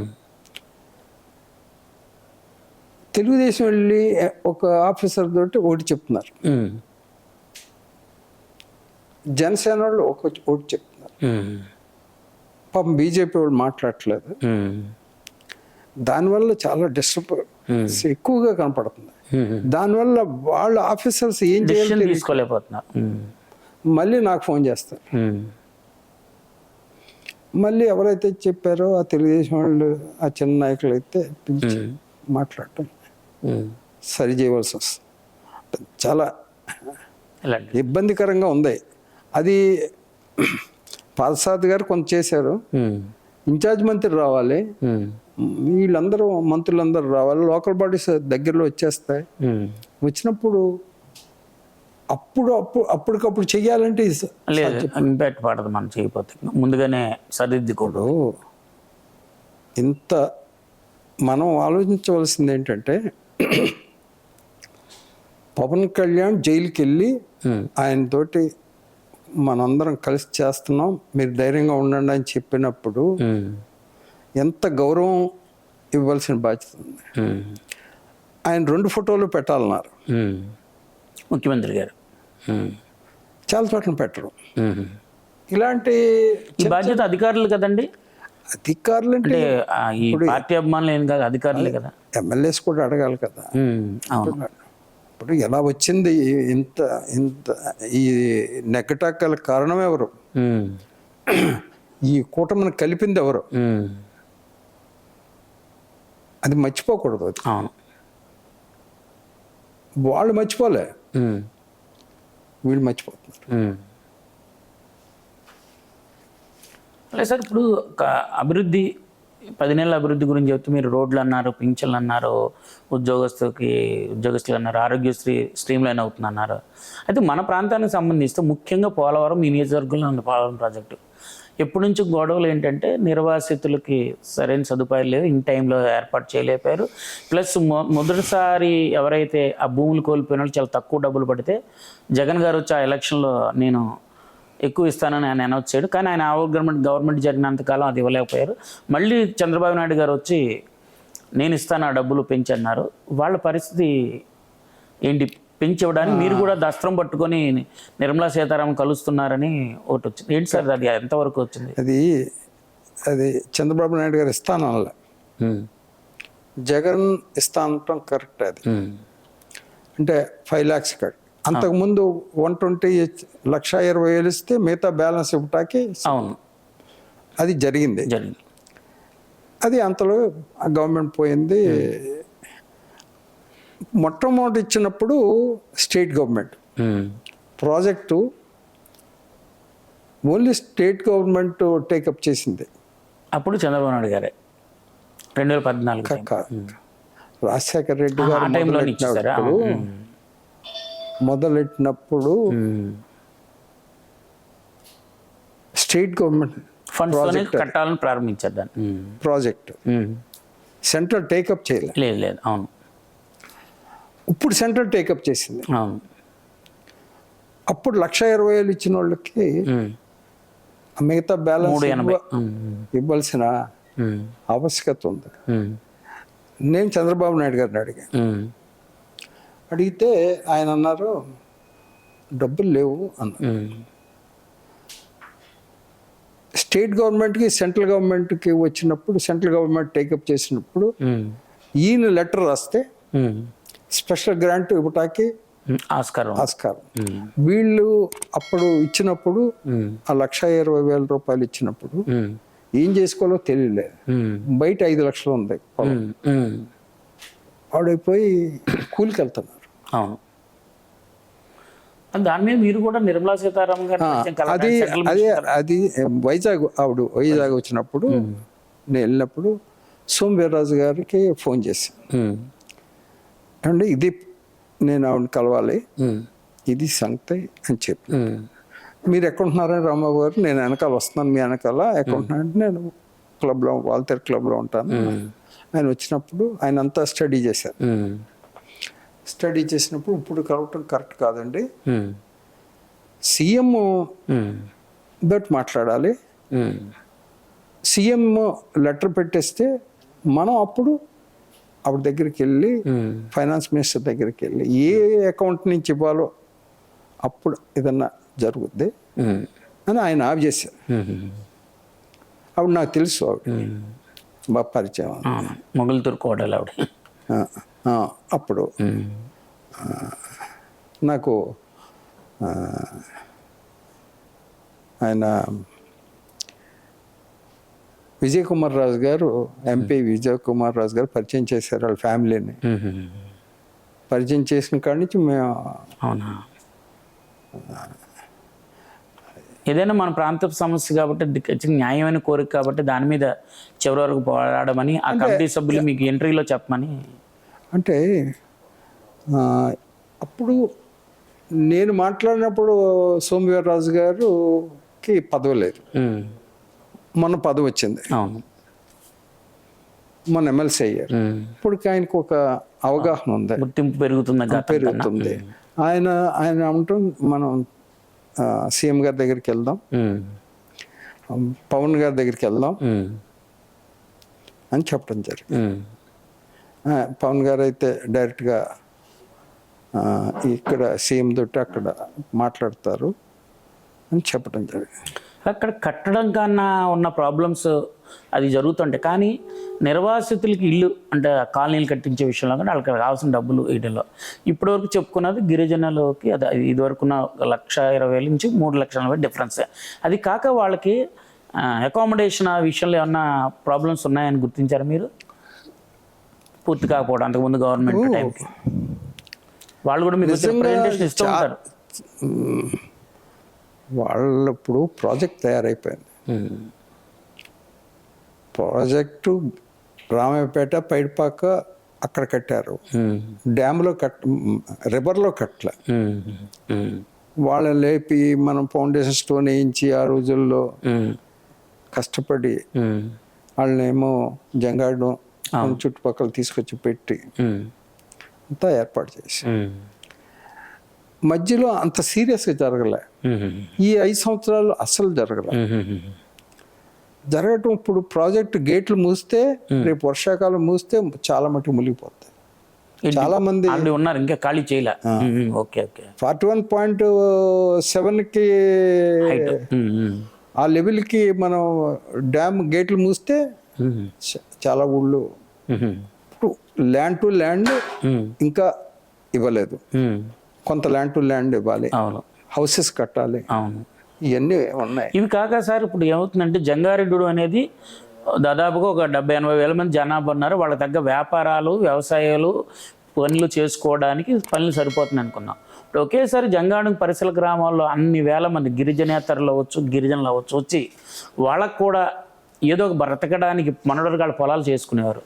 తెలుగుదేశం వెళ్ళి ఒక ఆఫీసర్ తోటి ఒకటి చెప్తున్నారు, జనసేన వాళ్ళు ఒకటి చెప్తున్నారు, పాపం బీజేపీ వాళ్ళు మాట్లాడట్లేదు. దానివల్ల చాలా డిస్టర్బ్ ఎక్కువగా కనపడుతుంది. దానివల్ల వాళ్ళ ఆఫీసర్స్ ఏం చేయాలి తీసుకోలేకపోతున్నారు. మళ్ళీ నాకు ఫోన్ చేస్తారు. మళ్ళీ ఎవరైతే చెప్పారో ఆ తెలుగుదేశం వాళ్ళు, ఆ చిన్న నాయకులు అయితే పిలిచి మాట్లాడటం సరి చేయవలసి వస్తుంది. చాలా ఇబ్బందికరంగా ఉంది. అది పాదసారథి గారు కొంత చేశారు. ఇన్ఛార్జ్ మంత్రి రావాలి, వీళ్ళందరూ మంత్రులందరూ రావాలి, లోకల్ బాడీస్ దగ్గరలో వచ్చేస్తాయి. వచ్చినప్పుడు అప్పటికప్పుడు చెయ్యాలంటే ఇంపాక్ట్ పడదు మనం చేయకపోతే, ముందుగానే సరిదిద్దుకోడు. ఇంత మనం ఆలోచించవలసింది ఏంటంటే, పవన్ కళ్యాణ్ జైలుకి వెళ్ళి ఆయనతోటి మనందరం కలిసి చేస్తున్నాం, మీరు ధైర్యంగా ఉండండి అని చెప్పినప్పుడు ఎంత గౌరవం ఇవ్వాల్సిన బాధ్యత ఉంది. ఆయన 2 ఫోటోలు పెట్టాలన్నారు ముఖ్యమంత్రి గారు, చాలా చోట్ల పెట్టరు. ఇలాంటి బాధ్యత అధికారులు కదండి. అధికారులు అంటే ఈ పార్టీ అభిమానులు ఏం కాదు, అధికారులే కదా. ఎమ్మెల్యేస్ కూడా అడగాలి కదా. ఇప్పుడు ఎలా వచ్చింది ఇంత ఇంత ఈ నెగ్గటాకల కారణం ఎవరు? ఈ కూటమిని కలిపింది ఎవరు? అది మర్చిపోకూడదు. అది వాళ్ళు మర్చిపోలే, వీళ్ళు మర్చిపోతున్నారు. అలా సార్, ఇప్పుడు అభివృద్ధి 10 నెలల అభివృద్ధి గురించి చెప్తే మీరు రోడ్లు అన్నారు, పింఛన్లు అన్నారు, ఉద్యోగస్తులు అన్నారు, ఆరోగ్యశ్రీ స్ట్రీమ్లైన్ అవుతుందన్నారు. అయితే మన ప్రాంతానికి సంబంధిస్తే ముఖ్యంగా పోలవరం, ఈ నియోజకవర్గంలో ఉంది పోలవరం ప్రాజెక్టు. ఎప్పటి నుంచి గొడవలు ఏంటంటే నిర్వాసితులకి సరైన సదుపాయాలు లేవు, ఇన్ టైంలో ఏర్పాటు చేయలేకపోయారు. ప్లస్ మొదటిసారి ఎవరైతే ఆ భూములు కోల్పోయిన వాళ్ళు చాలా తక్కువ డబ్బులు పడితే జగన్ గారు వచ్చి ఆ ఎలక్షన్లో నేను ఎక్కువ ఇస్తానని ఆయన అనౌన్స్ చేయడు. కానీ ఆయన గవర్నమెంట్ జరిగినంతకాలం అది ఇవ్వలేకపోయారు. మళ్ళీ చంద్రబాబు నాయుడు గారు వచ్చి నేను ఇస్తాను ఆ డబ్బులు పెంచి అన్నారు. వాళ్ళ పరిస్థితి ఏంటి? పెంచి ఇవ్వడానికి మీరు కూడా దస్త్రం పట్టుకొని నిర్మలా సీతారామన్ కలుస్తున్నారని ఒకటి వచ్చింది. ఏంటి సార్ అది ఎంతవరకు వచ్చింది? అది చంద్రబాబు నాయుడు గారు ఇస్తానలే, జగన్ ఇస్తానటం కరెక్ట్. అది అంటే 5 lakhs కట్. అంతకుముందు 120,20,000 ఇస్తే మిగతా బ్యాలెన్స్ ఇవ్వటానికి అవును అది జరిగింది. అది అంతలో గవర్నమెంట్ పోయింది. మొట్టమొదటి ఇచ్చినప్పుడు state government project only state government take up చేసింది. అప్పుడు చంద్రబాబు నాయుడు గారే 2014 రాజశేఖర రెడ్డి గారు మొదలెట్టినప్పుడు స్టేట్ గవర్నమెంట్ ఫండ్స్ కట్టాలని ప్రారంభించారు దాన్ని. ప్రాజెక్ట్ సెంట్రల్ టేకప్ చేయలేదు. లేదు అవును. ఇప్పుడు సెంట్రల్ టేకప్ చేసింది. అవును. అప్పుడు 1,20,000 ఇచ్చిన వాళ్ళకి మిగతా బ్యాలెన్స్ ఇవ్వాల్సిన ఆవశ్యకత ఉంది. నేను చంద్రబాబు నాయుడు గారిని అడిగితే ఆయన అన్నారు డబ్బులు లేవు అన్నారు. స్టేట్ గవర్నమెంట్కి సెంట్రల్ గవర్నమెంట్కి వచ్చినప్పుడు, సెంట్రల్ గవర్నమెంట్ టేకప్ చేసినప్పుడు ఈయన లెటర్ రాస్తే స్పెషల్ గ్రాంట్ ఇవ్వటానికి ఆస్కారం. వీళ్ళు అప్పుడు ఇచ్చినప్పుడు ఆ 1,20,000 రూపాయలు ఇచ్చినప్పుడు ఏం చేసుకోవాలో తెలియలేదు. బయట 5 లక్షలు ఉంది, ఆడైపోయి కూలికి వెళ్తున్నారు. అవును. దాని మీద మీరు కూడా నిర్మలా సీతారామన్ గారు అది వైజాగ్ వచ్చినప్పుడు నేను వెళ్ళినప్పుడు సోమవీర్రాజు గారికి ఫోన్ చేశాను. అంటే ఇది నేను ఆవిడని కలవాలి, ఇది సంగతి అని చెప్పి, మీరు ఎక్కడుంటున్నారని రాంబాబు గారు, నేను వెనకాల వస్తున్నాను, మీ వెనకాల ఎక్కడుంటున్నారంటే నేను క్లబ్లో, వాల్తేరు క్లబ్లో ఉంటాను. ఆయన వచ్చినప్పుడు ఆయన అంతా స్టడీ చేశారు. స్టడీ చేసినప్పుడు ఇప్పుడు కలవటం కరెక్ట్ కాదండి, సీఎం తోటి మాట్లాడాలి, సీఎం లెటర్ పెట్టేస్తే మనం అప్పుడు ఆవిడ దగ్గరికి వెళ్ళి ఫైనాన్స్ మినిస్టర్ దగ్గరికి వెళ్ళి ఏ అకౌంట్ నుంచి ఇవ్వాలో అప్పుడు ఏదన్నా జరుగుద్ది అని ఆయన ఆఫ్ చేశారు. ఆవిడ నాకు తెలుసు, ఆవిడ బాగా పరిచయం. మొగల్తూరు కోడలు ఆవిడ. అప్పుడు నాకు ఆయన విజయ్ కుమార్ రాజు గారు, ఎంపీ విజయ్ కుమార్ రాజు గారు పరిచయం చేశారు వాళ్ళ ఫ్యామిలీని. పరిచయం చేసిన కాడి నుంచి మేము. అవునా? ఏదైనా మన ప్రాంత సమస్య కాబట్టి న్యాయమైన కోరిక కాబట్టి దాని మీద చివరి వరకు పోరాడమని ఆ కమిటీ సభ్యులు మీకు ఎంట్రీలో చెప్పమని. అంటే అప్పుడు నేను మాట్లాడినప్పుడు సోమవీర్రాజు గారుకి పదవి లేదు, మొన్న పదవి వచ్చింది, అవును, మొన్న ఎమ్మెల్సీ అయ్యారు. ఇప్పుడు ఆయనకు ఒక అవగాహన ఉంది, గుర్తింపు పెరుగుతుంది. ఆయన అంటాం మనం సీఎం గారి దగ్గరికి వెళ్దాం, పవన్ గారి దగ్గరికి వెళ్దాం అని చెప్పడం జరిగింది. పవన్ గారు అయితే డైరెక్ట్గా ఇక్కడ సీఎం తోటి అక్కడ మాట్లాడతారు అని చెప్పడం జరిగింది. అక్కడ కట్టడం కన్నా ఉన్న ప్రాబ్లమ్స్ అది జరుగుతుంటాయి, కానీ నిర్వాసితులకి ఇల్లు అంటే కాలనీలు కట్టించే విషయంలో కానీ వాళ్ళకి కావాల్సిన డబ్బులు వీటిల్లో ఇప్పటివరకు చెప్పుకున్నది గిరిజనులకి అది ఇదివరకు 1,20,000 నుంచి 3 లక్షల డిఫరెన్స్. అది కాక వాళ్ళకి అకామిడేషన్ ఆ విషయంలో ఏమన్నా ప్రాబ్లమ్స్ ఉన్నాయని గుర్తించారు మీరు? పూర్తి కాకపోవడం అంతకుముందు గవర్నమెంట్ టైంకి వాళ్ళు కూడా మీకు ప్రెజెంటేషన్ ఇస్తూ ఉంటారు. వాళ్ళు ఇప్పుడు ప్రాజెక్ట్ తయారైపోయింది. ప్రాజెక్టు రామాయపేట, పైడిపాక అక్కడ కట్టారు, డ్యామ్లో రివర్లో కట్టలే. వాళ్ళని లేపి మనం ఫౌండేషన్ స్టోన్ వేయించి ఆ రోజుల్లో కష్టపడి వాళ్ళనేమో జంగాడు చుట్టుపక్కల తీసుకొచ్చి పెట్టి అంతా ఏర్పాటు చేసి మధ్యలో అంత సీరియస్గా జరగలే. ఈ 5 సంవత్సరాలు అస్సలు జరగలే. జరగటం ఇప్పుడు ప్రాజెక్ట్ గేట్లు మూస్తే రేపు వర్షాకాలం మూస్తే చాలా మటుకు మునిగిపోతాయి. చాలా మంది ఉన్నారు ఇంకా ఖాళీ చేయలే. 41.7కి ఆ లెవెల్కి మనం డ్యామ్ గేట్లు మూస్తే చాలా ఊళ్ళు ఇప్పుడు ల్యాండ్ టు ల్యాండ్ ఇంకా ఇవ్వలేదు, కొంత ల్యాండ్ టు ల్యాండ్ ఇవ్వాలి, హౌసెస్ కట్టాలి, ఇవన్నీ ఉన్నాయి. ఇవి కాక సార్ ఇప్పుడు ఏమవుతుందంటే జంగారెడ్డి అనేది దాదాపుగా ఒక 70-80 వేల మంది జనాభా ఉన్నారు. వాళ్ళకి తగ్గ వ్యాపారాలు, వ్యవసాయాలు, పనులు చేసుకోవడానికి పనులు సరిపోతుంది అనుకున్నాం. ఇప్పుడు ఒకేసారి జంగాడు పరిసర గ్రామాల్లో అన్ని వేల మంది గిరిజనేతరులు అవ్వచ్చు, గిరిజనులు అవ్వచ్చు వచ్చి వాళ్ళకు కూడా ఏదో ఒక బ్రతకడానికి మనోడరగాళ్ళ పొలాలు చేసుకునేవారు.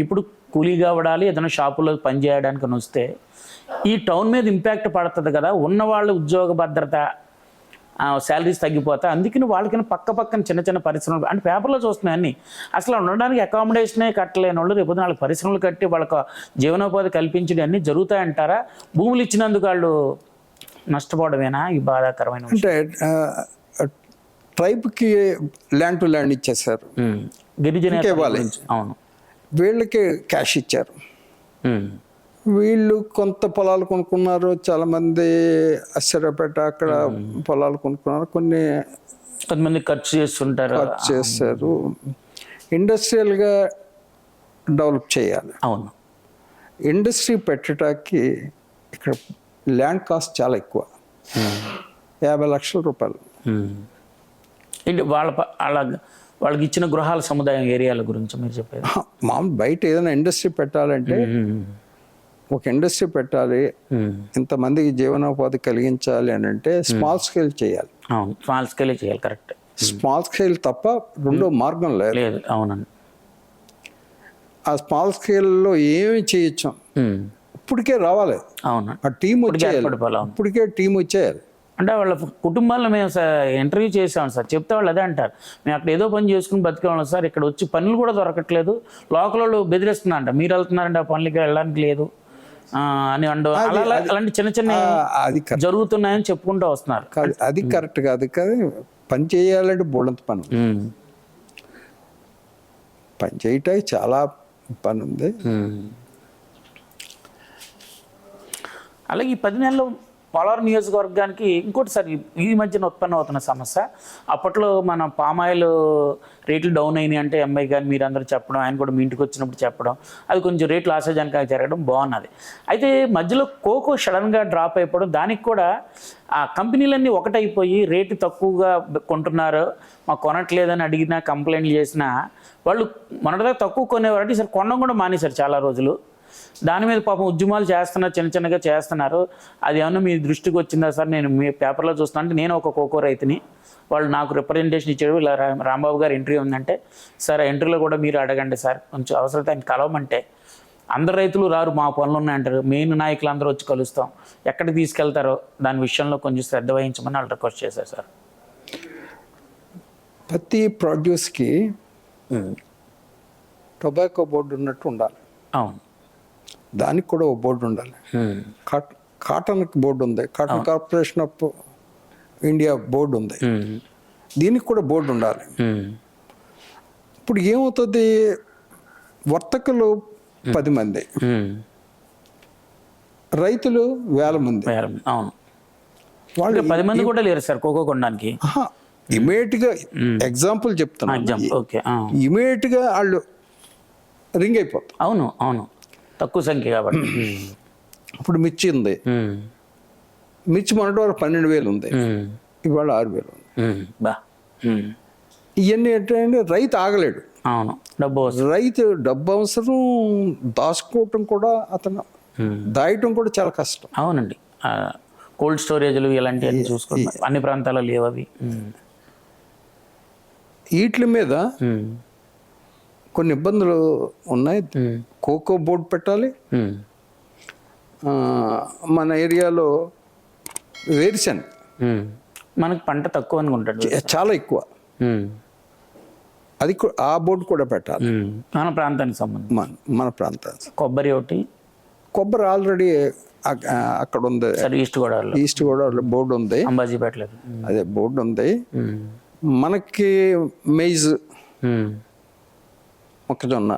ఇప్పుడు కూలీగా పడాలి, ఏదైనా షాపులో పని చేయడానికి వస్తే ఈ టౌన్ మీద ఇంపాక్ట్ పడుతుంది కదా, ఉన్నవాళ్ళు ఉద్యోగ భద్రత, శాలరీస్ తగ్గిపోతాయి. అందుకని వాళ్ళకైనా పక్కన చిన్న చిన్న పరిశ్రమలు అంటే పేపర్లో చూస్తున్నాయి అన్నీ. అసలు ఉండడానికి అకామిడేషనే కట్టలేని వాళ్ళు రేపు వాళ్ళకి పరిశ్రమలు కట్టి వాళ్ళకి జీవనోపాధి కల్పించడం అన్నీ జరుగుతాయంటారా? భూములు ఇచ్చినందుకు వాళ్ళు నష్టపోవడమేనా ఈ బాధాకరమైన? అంటే ట్రైబ్కి ల్యాండ్ టు ల్యాండ్ ఇచ్చేసారు, గిరిజన. అవును, వీళ్ళకి క్యాష్ ఇచ్చారు. వీళ్ళు కొంత పొలాలు కొనుక్కున్నారు, చాలామంది అశ్చర్యపేట అక్కడ పొలాలు కొనుక్కున్నారు, కొంతమంది ఖర్చు చేస్తారు. ఇండస్ట్రియల్గా డెవలప్ చేయాలి. అవును, ఇండస్ట్రీ పెట్టడానికి ఇక్కడ ల్యాండ్ కాస్ట్ చాలా ఎక్కువ, 50 లక్షల రూపాయలు. వాళ్ళకి ఇచ్చిన గృహాల సముదాయం ఏరియాల గురించి మీరు చెప్పేది? మామూలు బయట ఏదైనా ఇండస్ట్రీ పెట్టాలంటే ఒక ఇండస్ట్రీ పెట్టాలి, ఇంతమందికి జీవనోపాధి కలిగించాలి అని అంటే స్మాల్ స్కేల్ చేయాలి. అవును, స్మాల్ స్కేల్ చేయాలి, కరెక్ట్. స్మాల్ స్కేల్ తప్ప రెండో మార్గం లేదు. అవునండి. ఆ స్మాల్ స్కేల్లో ఏమి చేయొచ్చు ఇప్పటికే రావాలి. అవును, ఆ టీం వచ్చేయాలి, ఇప్పటికే టీం వచ్చేయాలి. అంటే వాళ్ళ కుటుంబాల్లో మేము ఇంటర్వ్యూ చేసాం సార్, చెప్తే వాళ్ళు అదే అంటారు, మేము అక్కడ ఏదో పని చేసుకుని బతికేవాళ్ళం సార్, ఇక్కడ వచ్చి పనులు కూడా దొరకట్లేదు, లోకల్ వాళ్ళు బెదిరిస్తున్నారంట, మీరు వెళ్తున్నారంటే ఆ పనులకి వెళ్ళడానికి లేదు అని అలాంటి చిన్న చిన్న జరుగుతున్నాయని చెప్పుకుంటూ వస్తున్నారు. అది కరెక్ట్ కాదు. కానీ పని చేయాలంటే బోడంత పని. పని చేయటానికి చాలా పని ఉంది. అలాగే ఈ 10 నెలల్లో పోలవరం నియోజకవర్గానికి ఇంకోటి సార్ ఈ మధ్యన ఉత్పన్నం అవుతున్న సమస్య, అప్పట్లో మన పామాయిల్ రేట్లు డౌన్ అయినాయి అంటే ఎంఐ కానీ మీరందరూ చెప్పడం, ఆయన కూడా మీ ఇంటికి వచ్చినప్పుడు చెప్పడం, అది కొంచెం రేట్లు ఆశాజనకంగా జరగడం బాగున్నది. అయితే మధ్యలో కోకో సడన్గా డ్రాప్ అయిపోవడం, దానికి కూడా ఆ కంపెనీలన్నీ ఒకటైపోయి రేటు తక్కువగా కొంటున్నారు, మాకు కొనట్లేదని అడిగినా కంప్లైంట్లు చేసినా వాళ్ళు మొన్నటిదాకా తక్కువ కొనేవారంటే ఈసారి కొనడం కూడా మానేశారు చాలా రోజులు. దాని మీద పాపం ఉద్యమాలు చేస్తున్నారు, చిన్నగా చేస్తున్నారు. అది ఏమన్నా మీ దృష్టికి వచ్చిందా సార్? నేను మీ పేపర్లో చూస్తున్నా, అంటే నేను ఒక కోకో రైతుని, వాళ్ళు నాకు రిప్రజెంటేషన్ ఇచ్చాడు, ఇలా రాంబాబు గారు ఎంట్రీ ఉందంటే, సార్ ఎంట్రీలో కూడా మీరు అడగండి సార్, కొంచెం అవసరమైతే ఆయన కలవమంటే, అందరు రైతులు రారు, మా పనులు ఉన్నాయంటారు, మెయిన్ నాయకులు అందరూ వచ్చి కలుస్తాం, ఎక్కడికి తీసుకెళ్తారో దాని విషయంలో కొంచెం శ్రద్ధ వహించమని వాళ్ళు రిక్వెస్ట్ చేశారు సార్. ప్రతి ప్రొడ్యూస్కి టొబాకో బోర్డు ఉన్నట్టు ఉండాలి. అవును, దానికి కూడా ఒక బోర్డు ఉండాలి. కాటన్కి బోర్డు ఉంది, cotton corporation of India board ఉంది, దీనికి కూడా బోర్డు ఉండాలి. ఇప్పుడు ఏమవుతుంది, వర్తకులు 10 మంది, రైతులు 1000 మంది. అవును, వాళ్ళు 10 మంది కూడా లేరు సార్ కోకో కొనడానికి. ఇమీడియట్గా ఎగ్జాంపుల్ చెప్తున్నా, ఓకే, ఇమీడియట్గా వాళ్ళు రింగ్ అయిపోతారు. అవును అవును, తక్కువ సంఖ్య కాబట్టి. ఇప్పుడు మిర్చి ఉంది, మిర్చి మొన్నటి వరకు 12,000 ఉంది, ఇవాళ 6,000 ఉంది. బా, ఇవన్నీ ఏంటంటే రైతు ఆగలేడు. అవును, డబ్బు రైతు డబ్బు అవసరం, దాచుకోవటం కూడా, అతను దాయటం కూడా చాలా కష్టం. అవునండి, కోల్డ్ స్టోరేజ్లు ఇలాంటివన్నీ చూసుకుంటాం, అన్ని ప్రాంతాల్లో లేవు అవి. వీటి మీద కొన్ని ఇబ్బందులు ఉన్నాయి. కోకో బోర్డు పెట్టాలి. మన ఏరియాలో వేరుశెనగ మనకి పంట తక్కువ అనుకుంటాడు, చాలా ఎక్కువ, అది ఆ బోర్డు కూడా పెట్టాలి. మన ప్రాంతానికి సంబంధించి, మన ప్రాంతానికి. కొబ్బరి ఒకటి, కొబ్బరి ఆల్రెడీ అక్కడ ఉంది, ఈస్ట్ గోదావరిలో బోర్డు ఉంది, అంబాజీపేటలో అదే బోర్డు ఉంది. మనకి మెయిజ్, మొక్కజొన్న,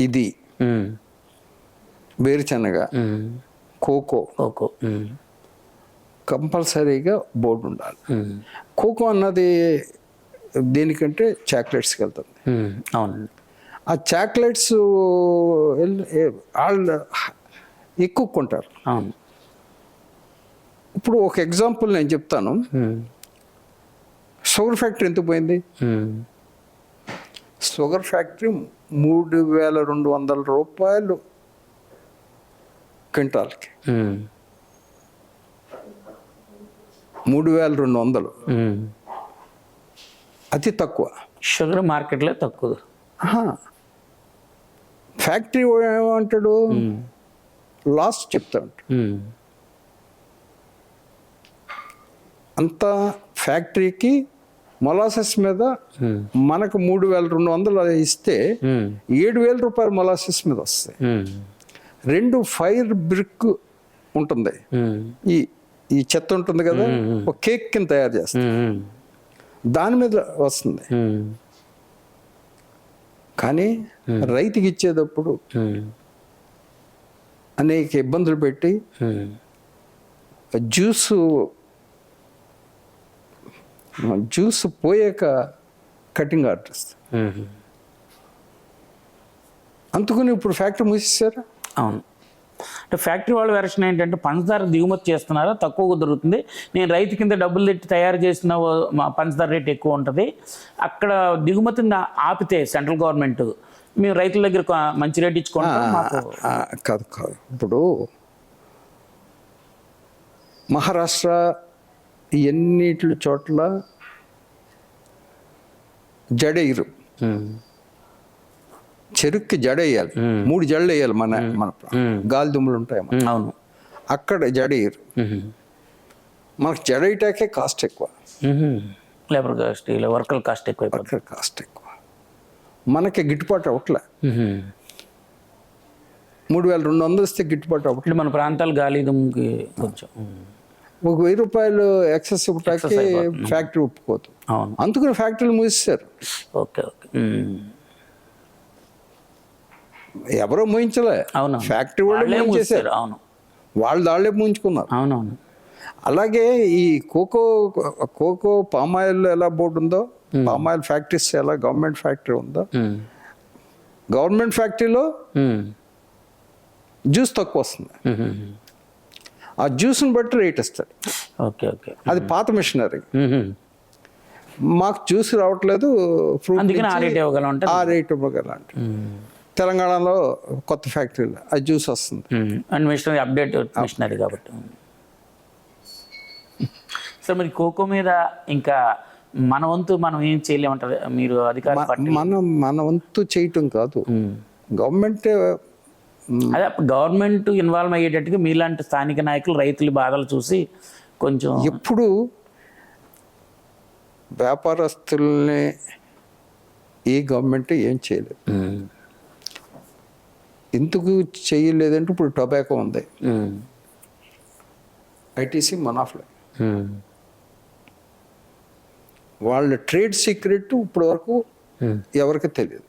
ఇది వేరుశనగ, కోకో కంపల్సరీగా బోర్డు ఉండాలి. కోకో అన్నది దేనికంటే చాక్లెట్స్కి వెళ్తుంది. అవునండి, ఆ చాక్లెట్స్ వాళ్ళు ఎక్కువ కొంటారు. అవును, ఇప్పుడు ఒక ఎగ్జాంపుల్ నేను చెప్తాను. షుగర్ ఫ్యాక్టరీ ఎంత పోయింది? షుగర్ ఫ్యాక్టరీ 3,200 రూపాయలు క్వింటాల్కి, 3,200 అతి తక్కువ. షుగర్ మార్కెట్లో తక్కువ. ఫ్యాక్టరీ ఏమంటాడు, లాస్ చెప్తా ఉంటాడు. అంత ఫ్యాక్టరీకి మొలాసెస్ మీద మనకు 3,200 ఇస్తే 7,000 రూపాయలు మొలాసెస్ మీద వస్తాయి. 2 ఫైర్ బ్రిక్ ఉంటుంది, ఈ చెత్త ఉంటుంది కదా, ఒక కేక్ కింద తయారు చేస్తుంది, దాని మీద వస్తుంది. కానీ రైతుకి ఇచ్చేటప్పుడు అనేక ఇబ్బందులు పెట్టి జ్యూస్ పోయాక కటింగ్ ఆర్టిస్ట్, అందుకని ఇప్పుడు ఫ్యాక్టరీ మూసేసారా. అవును, అంటే ఫ్యాక్టరీ వాళ్ళ వెర్షన్ ఏంటంటే పంచదార దిగుమతి చేస్తున్నారా, తక్కువ దొరుకుతుంది, నేను రైతు కింద డబ్బులు పెట్టి తయారు చేసిన పంచదార రేట్ ఎక్కువ ఉంటుంది, అక్కడ దిగుమతిని ఆపితే సెంట్రల్ గవర్నమెంట్ మేము రైతుల దగ్గర మంచి రేట్ ఇచ్చుకుంటాం. కాదు, ఇప్పుడు మహారాష్ట్ర ఎన్నిటి చోట్ల జడేయరు, చెరుక్కి జడ వేయాలి, 3 జడలు వేయాలి. మన గాలి దుమ్ములు ఉంటాయి, అవును, అక్కడ జడేయరు. మనకు జడ వేయటాకే కాస్ట్ ఎక్కువ, లేబర్ కాస్ట్, వర్కర్ కాస్ట్ ఎక్కువ, మనకి గిట్టుబాటు అవట్లే. 3,200 వస్తే గిట్టుబాటు అవ్వట్లేదు. మన ప్రాంతాలు గాలి దుమ్ముకి కొంచెం ఒక 1,000 రూపాయలు ఎక్సెస్ ఇవ్వటానికి ఫ్యాక్టరీ ఒప్పుకోదు, అందుకని ఫ్యాక్టరీలు మూసేశారు. ఓకే, ఎవరో మూయించలే, అవును ఫ్యాక్టరీ వాళ్ళే వాళ్ళే మూయించేశారు, మూస్తారు. అవును వాళ్ళే మూయించుకున్నారు. అవునవును అలాగే ఈ కోకో పామాయిల్ ఎలా బోర్డు ఉందో, పామాయిల్ ఫ్యాక్టరీస్ ఎలా గవర్నమెంట్ ఫ్యాక్టరీ ఉందో, గవర్నమెంట్ ఫ్యాక్టరీలో జ్యూస్ తక్కువ వస్తుంది, ఆ జ్యూస్ని బట్టి రేట్ ఇస్తాడు. ఓకే ఓకే అది పాత మిషనరీ. మాకు జ్యూస్ రావట్లేదు, ఫ్రూట్ అందుకని ఆ రేట్ ఇవ్వగలం అంటే ఆ రేట్ ఇవ్వగలం అంటే తెలంగాణలో కొత్త ఫ్యాక్టరీలో ఆ జ్యూస్ వస్తుంది. అండ్ మిషనరీ అప్డేట్ మిషనరీ కాబట్టి. సో మరి కోకో మీద ఇంకా మన వంతు మనం ఏం చేయలేమంటారు మీరు అధికార పార్టీ? మన వంతు చేయటం కాదు, గవర్నమెంట్ అదే గవర్నమెంట్ ఇన్వాల్వ్ అయ్యేటట్టుగా మీలాంటి స్థానిక నాయకులు రైతుల బాధలు చూసి కొంచెం ఎప్పుడు వ్యాపారస్తుల్ని ఈ గవర్నమెంట్ ఏం చేయలేదు. ఎందుకు చేయలేదంటే ఇప్పుడు టొబాకో ఉంది, ఐటీసీ మనాఫ్లై, వాళ్ళ ట్రేడ్ సీక్రెట్ ఇప్పటి వరకు ఎవరికి తెలియదు.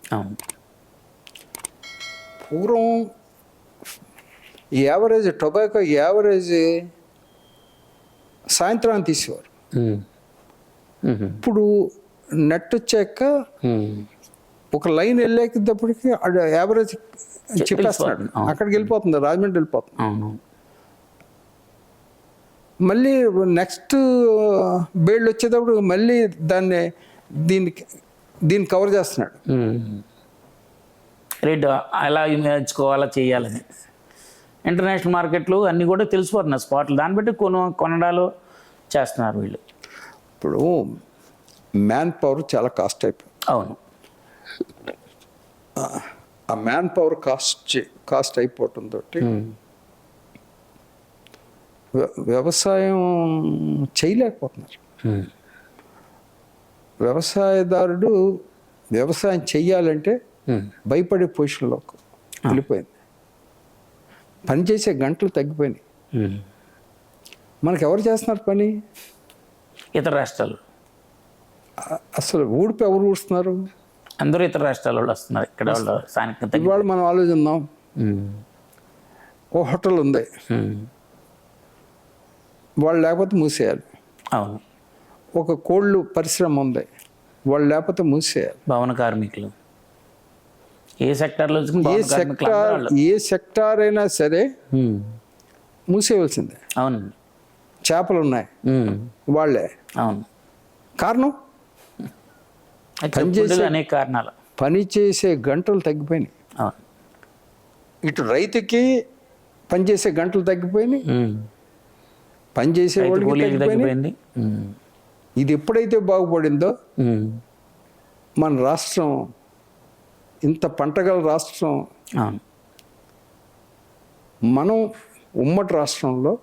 పూర్వం యావరేజ్ టొబాకో యావరేజ్ సాయంత్రాన్ని తీసేవారు, ఇప్పుడు నెట్ వచ్చాక ఒక లైన్ వెళ్ళేటప్పటికి యావరేజ్ చెప్పేస్తున్నాడు, అక్కడికి వెళ్ళిపోతుంది, రాజమండ్రి వెళ్ళిపోతుంది. మళ్ళీ నెక్స్ట్ బేళ్ళు వచ్చేటప్పుడు మళ్ళీ దీన్ని కవర్ చేస్తున్నాడు. రేట్ ఎలా నేర్చుకోవాలా చేయాలని ఇంటర్నేషనల్ మార్కెట్లు అన్నీ కూడా తెలిసిపోతున్నాయి స్పాట్లు, దాన్ని బట్టి కొనడాలు చేస్తున్నారు వీళ్ళు. ఇప్పుడు మ్యాన్ పవర్ చాలా కాస్ట్ అయిపోయింది. అవును, ఆ మ్యాన్ పవర్ కాస్ట్ అయిపోవటంతో వ్యవసాయం చేయలేకపోతున్నారు. వ్యవసాయదారుడు వ్యవసాయం చెయ్యాలంటే భయపడే పొజిషన్లోకి వెళ్ళిపోయింది. పనిచేసే గంటలు తగ్గిపోయినాయి. మనకు ఎవరు చేస్తున్నారు పని? ఇతర రాష్ట్రాలు. అసలు ఊడిపి ఎవరు ఊడుస్తున్నారు? అందరూ ఇతర రాష్ట్రాల వాళ్ళు వస్తున్నారు, ఇక్కడ వాళ్ళు స్థానిక. ఇవాళ మనం ఆలోచిద్దాం, ఓ హోటల్ ఉంది, వాళ్ళు లేకపోతే మూసేయాలి. అవును, ఒక కోళ్ళు పరిశ్రమ ఉంది, వాళ్ళు లేకపోతే మూసేయాలి. భవన కార్మికులు ఏ సెక్టార్లో ఏ సెక్టార్ అయినా సరే మూసేయవలసిందే. అవునండి, చేపలు ఉన్నాయి, వాళ్ళే. అవును, కారణం అనేక కారణాలు. పని చేసే గంటలు తగ్గిపోయినాయి. అవును, ఇటు రైతుకి పనిచేసే గంటలు తగ్గిపోయినాయి, పనిచేసే వాళ్ళకి తగ్గిపోయింది. ఇది ఎప్పుడైతే బాగుపడిందో మన రాష్ట్రం, ఇంత పంటగల రాష్ట్రం, మనం ఉమ్మడి రాష్ట్రంలో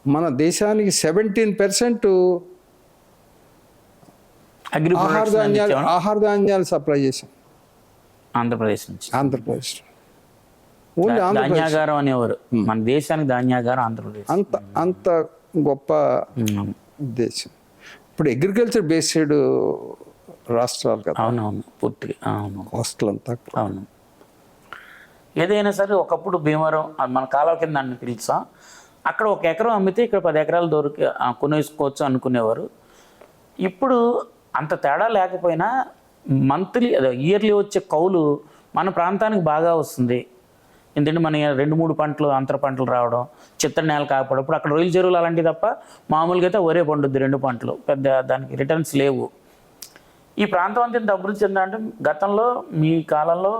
మన దేశానికి 17% ఆహార ధాన్యాలు సప్లై చేసాం ఆంధ్రప్రదేశ్ నుంచి. ఆంధ్రప్రదేశ్ ధాన్యాగారం అనేవారు, మన దేశానికి ధాన్యాగారం ఆంధ్రప్రదేశ్. అంత గొప్ప దేశం. ఇప్పుడు అగ్రికల్చర్ బేస్డ్ రాష్ట్రాలు కదా. అవునవును, పూర్తిగా. అవును, కోస్టల్ అంతా. అవును, ఏదైనా సరే ఒకప్పుడు భీమవరం మన కాలువ కింద అని పిలుస్తాం, అక్కడ 1 ఎకరం అమ్మితే ఇక్కడ 10 ఎకరాలు కొనేసుకోవచ్చు అనుకునేవారు. ఇప్పుడు అంత తేడా లేకపోయినా మంత్లీ ఇయర్లీ వచ్చే కౌలు మన ప్రాంతానికి బాగా వస్తుంది. ఎందుకంటే మన 2-3 పంటలు అంతర పంటలు రావడం, చిత్తడి నేల కాకపోవడం. ఇప్పుడు అక్కడ రొయ్యల చెరువులు అలాంటివి తప్ప మామూలుగా అయితే వరే పండుద్ది 2 పంటలు, పెద్ద దానికి రిటర్న్స్ లేవు. ఈ ప్రాంతం అంతా ఇంత అభివృద్ధి చెందాలంటే గతంలో మీ కాలంలో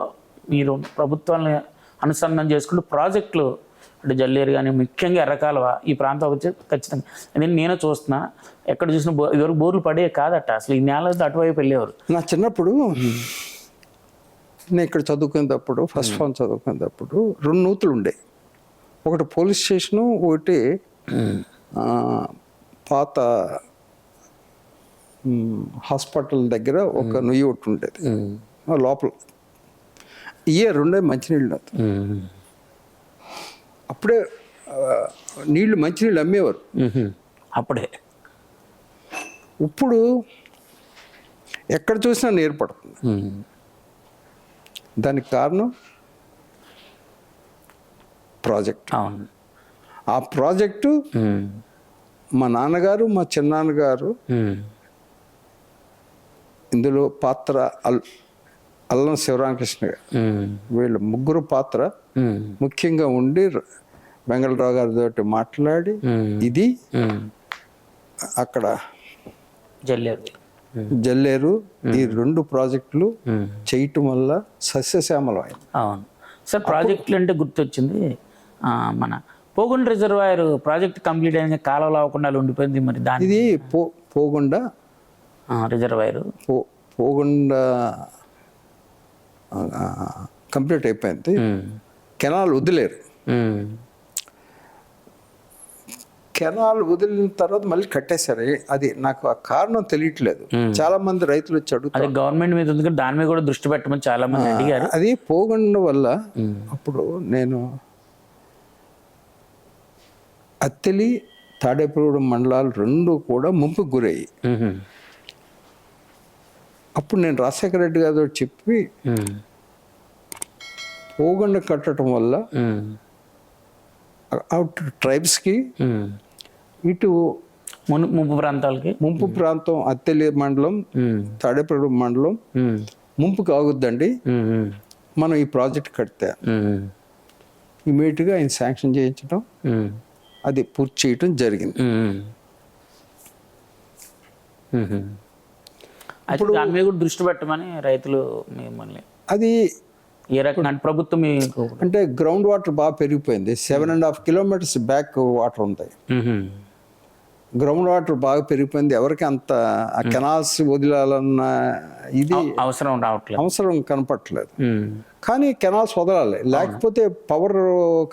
మీరు ప్రభుత్వాన్ని అనుసంధానం చేసుకుంటూ ప్రాజెక్టులు అంటే జల్లేరు కానీ ముఖ్యంగా ఎర్రకాలువ ఈ ప్రాంతం వచ్చి ఖచ్చితంగా. ఎందుకంటే నేను చూస్తున్నా, ఎక్కడ చూసినా ఇదివరకు బోర్లు పడే కాదట, అసలు ఈ నేల అటువైపు వెళ్ళేవారు. నా చిన్నప్పుడు నేను ఇక్కడ చదువుకునేటప్పుడు, ఫస్ట్ ఫార్మ్ చదువుకునేటప్పుడు 2 నూతులు ఉండే. ఒకటి పోలీస్ స్టేషను, ఒకటి పాత హాస్పిటల్ దగ్గర ఒక నుయ్యి ఒకటి ఉండేది లోపల. ఇయే 2 మంచినీళ్ళు. అప్పుడే మంచినీళ్ళు అమ్మేవారు అప్పుడే. ఇప్పుడు ఎక్కడ చూసినా నీరు పడుతుంది. దానికి కారణం ప్రాజెక్ట్. అవును. ఆ ప్రాజెక్టు మా నాన్నగారు మా చిన్నాన్నగారు ఇందులో పాత్ర అల్లం శివరామకృష్ణ గారు, వీళ్ళు ముగ్గురు పాత్ర ముఖ్యంగా ఉండి వెంగళరావు గారితో మాట్లాడి ఇది అక్కడ జల్లేరు ఈ 2 ప్రాజెక్టులు చేయటం వల్ల సస్యశ్యామలమైంది. అవును సార్. ప్రాజెక్టులు అంటే గుర్తొచ్చింది, మన పోగొండ రిజర్వాయర్ ప్రాజెక్ట్ కంప్లీట్ అయిన కాలంలో అవ్వకుండా ఉండిపోయింది. మరి దాని ఇది పోగొండ రిజర్వాయర్ పోగొండ కంప్లీట్ అయిపోయింది. కెనాల్ వదిలేరు. కెనాల్ వదిలిన తర్వాత మళ్ళీ కట్టేశారు. అది నాకు ఆ కారణం తెలియట్లేదు. చాలా మంది రైతులు వచ్చి అడుగుతారు, అది గవర్నమెంట్ మీద ఉంది, దాని మీద కూడా దృష్టి పెట్టమని చాలా మంది అడిగారు. అది పోగొండ వల్ల అప్పుడు నేను అత్తిలి తాడేపల్లిగూడెం మండలాలు 2 కూడా ముంపుకు గురయ్యి. అప్పుడు నేను రాజశేఖర రెడ్డి గారితో చెప్పి పోగొండ కట్టడం వల్ల అటు ట్రైబ్స్కి ఇటు ముంపు ప్రాంతం అత్తెలి మండలం తాడేపల్లిగూడెం మండలం ముంపుకు ఆగుద్దండి, మనం ఈ ప్రాజెక్ట్ కడితే ఇమీడియట్గా ఆయన శాంక్షన్ చేయించడం, అది పూర్తి చేయటం జరిగింది. ఇప్పుడు దాని మీద కూడా దృష్టి పెట్టమని రైతులు మిమ్మల్ని అది ఏ రకంగా ప్రభుత్వం మీకు అంటే గ్రౌండ్ వాటర్ బాగా పెరిగిపోయింది. 7.5 కిలోమీటర్స్ బ్యాక్ వాటర్ ఉంది. గ్రౌండ్ వాటర్ బాగా పెరిగిపోయింది. ఎవరికి అంత కెనాల్స్ వదిలాలన్న ఇది అవసరం కనపట్లేదు. కానీ కెనాల్స్ వదలాలి, లేకపోతే పవర్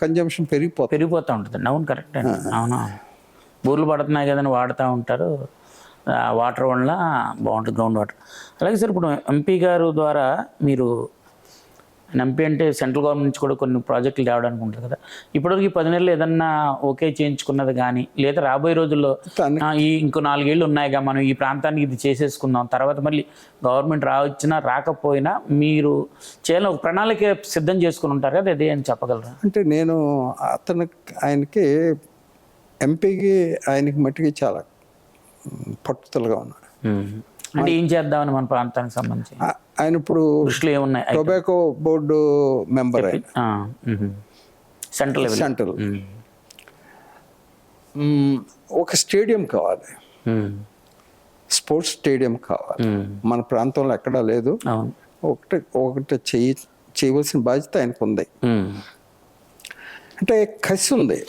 కన్జంప్షన్ పెరిగిపోతూ ఉంటుంది. అవును, కరెక్ట్ అండి. అవునా, బోర్లు పడుతున్నాయి కదని వాడుతూ ఉంటారు. వాటర్ వల్ల బాగుంటుంది గ్రౌండ్ వాటర్. అలాగే సార్, ఇప్పుడు ఎంపీ గారు ద్వారా మీరు, ఎంపీ అంటే సెంట్రల్ గవర్నమెంట్ నుంచి కూడా కొన్ని ప్రాజెక్టులు తేవడానికి ఉంటుంది కదా, ఇప్పటివరకు 10 నెలలు ఏదన్నా ఓకే చేయించుకున్నది కానీ, లేదా రాబోయే రోజుల్లో ఇంకో 4 ఏళ్ళు ఉన్నాయిగా, మనం ఈ ప్రాంతానికి ఇది చేసేసుకుందాం, తర్వాత మళ్ళీ గవర్నమెంట్ రావచ్చినా రాకపోయినా మీరు చేయాలని ఒక ప్రణాళిక సిద్ధం చేసుకుని ఉంటారు కదా, అదే అని చెప్పగలరా? అంటే నేను ఆయనకి ఎంపీకి ఆయనకి మట్టికి చాలా పట్టుదలగా ఉన్నాడు. అంటే ఏం చేద్దామని మన ప్రాంతానికి సంబంధించి ఆయన ఇప్పుడు దృష్టిలో ఏమున్నాయి? Tobacco board member central. ఒక స్టేడియం కావాలి, స్పోర్ట్స్ స్టేడియం కావాలి. మన ప్రాంతంలో ఎక్కడా లేదు. ఒకటి చేయవలసిన బాధ్యత ఆయనకు ఉంది. అంటే కసి ఉంది,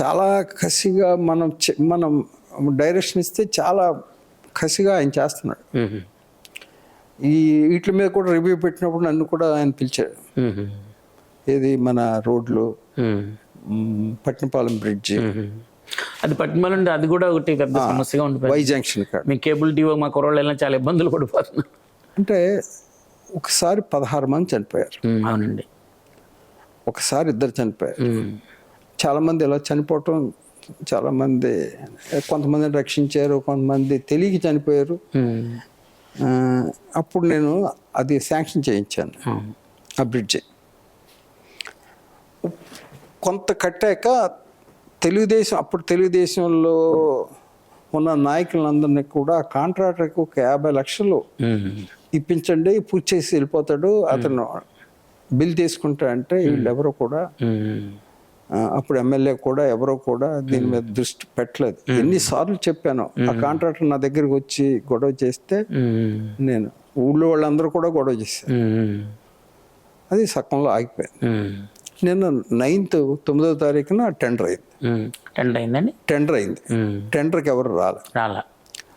చాలా కసిగా. మనం డైరెక్షన్ ఇస్తే చాలా కసిగా ఆయన చేస్తున్నాడు. వీటి మీద కూడా రివ్యూ పెట్టినప్పుడు నన్ను కూడా ఆయన పిలిచాడు. ఏది మన రోడ్లు, పట్టినపాలెం బ్రిడ్జి, అది పట్టినపాలెం, అది కూడా ఒకటి పెద్ద సమస్యగా ఉంటుంది. వై జంక్షన్ కాడ మీ కేబుల్ టీవీ మా కుర్రోళ్ళు వెళ్ళినా చాలా ఇబ్బందులు పడిపోతున్నారు. అంటే ఒకసారి 16 మంది చనిపోయారు. అవునండి. ఒకసారి 2 చనిపోయారు. చాలామంది ఇలా చనిపోవటం, చాలామంది కొంతమందిని రక్షించారు, కొంతమంది తెలియక చనిపోయారు. అప్పుడు నేను అది శాంక్షన్ చేయించాను, ఆ బ్రిడ్జి. కొంత కట్టాక అప్పుడు తెలుగుదేశంలో ఉన్న నాయకులందరినీ కూడా కాంట్రాక్టర్కి ఒక 50 లక్షలు ఇప్పించండి, పూర్తి చేసి వెళ్ళిపోతాడు, అతను బిల్ తీసుకుంటా అంటే వీళ్ళు ఎవరో కూడా, అప్పుడు ఎమ్మెల్యే కూడా ఎవరో కూడా దీని మీద దృష్టి పెట్టలేదు. ఎన్నిసార్లు చెప్పాను. ఆ కాంట్రాక్టర్ నా దగ్గరికి వచ్చి గొడవ చేస్తే నేను ఊళ్ళో వాళ్ళందరూ కూడా గొడవ చేశాను. అది సగంలో ఆగిపోయింది. నేను 9వ తారీఖున టెండర్ అయింది. టెండర్కి ఎవరు రాలే.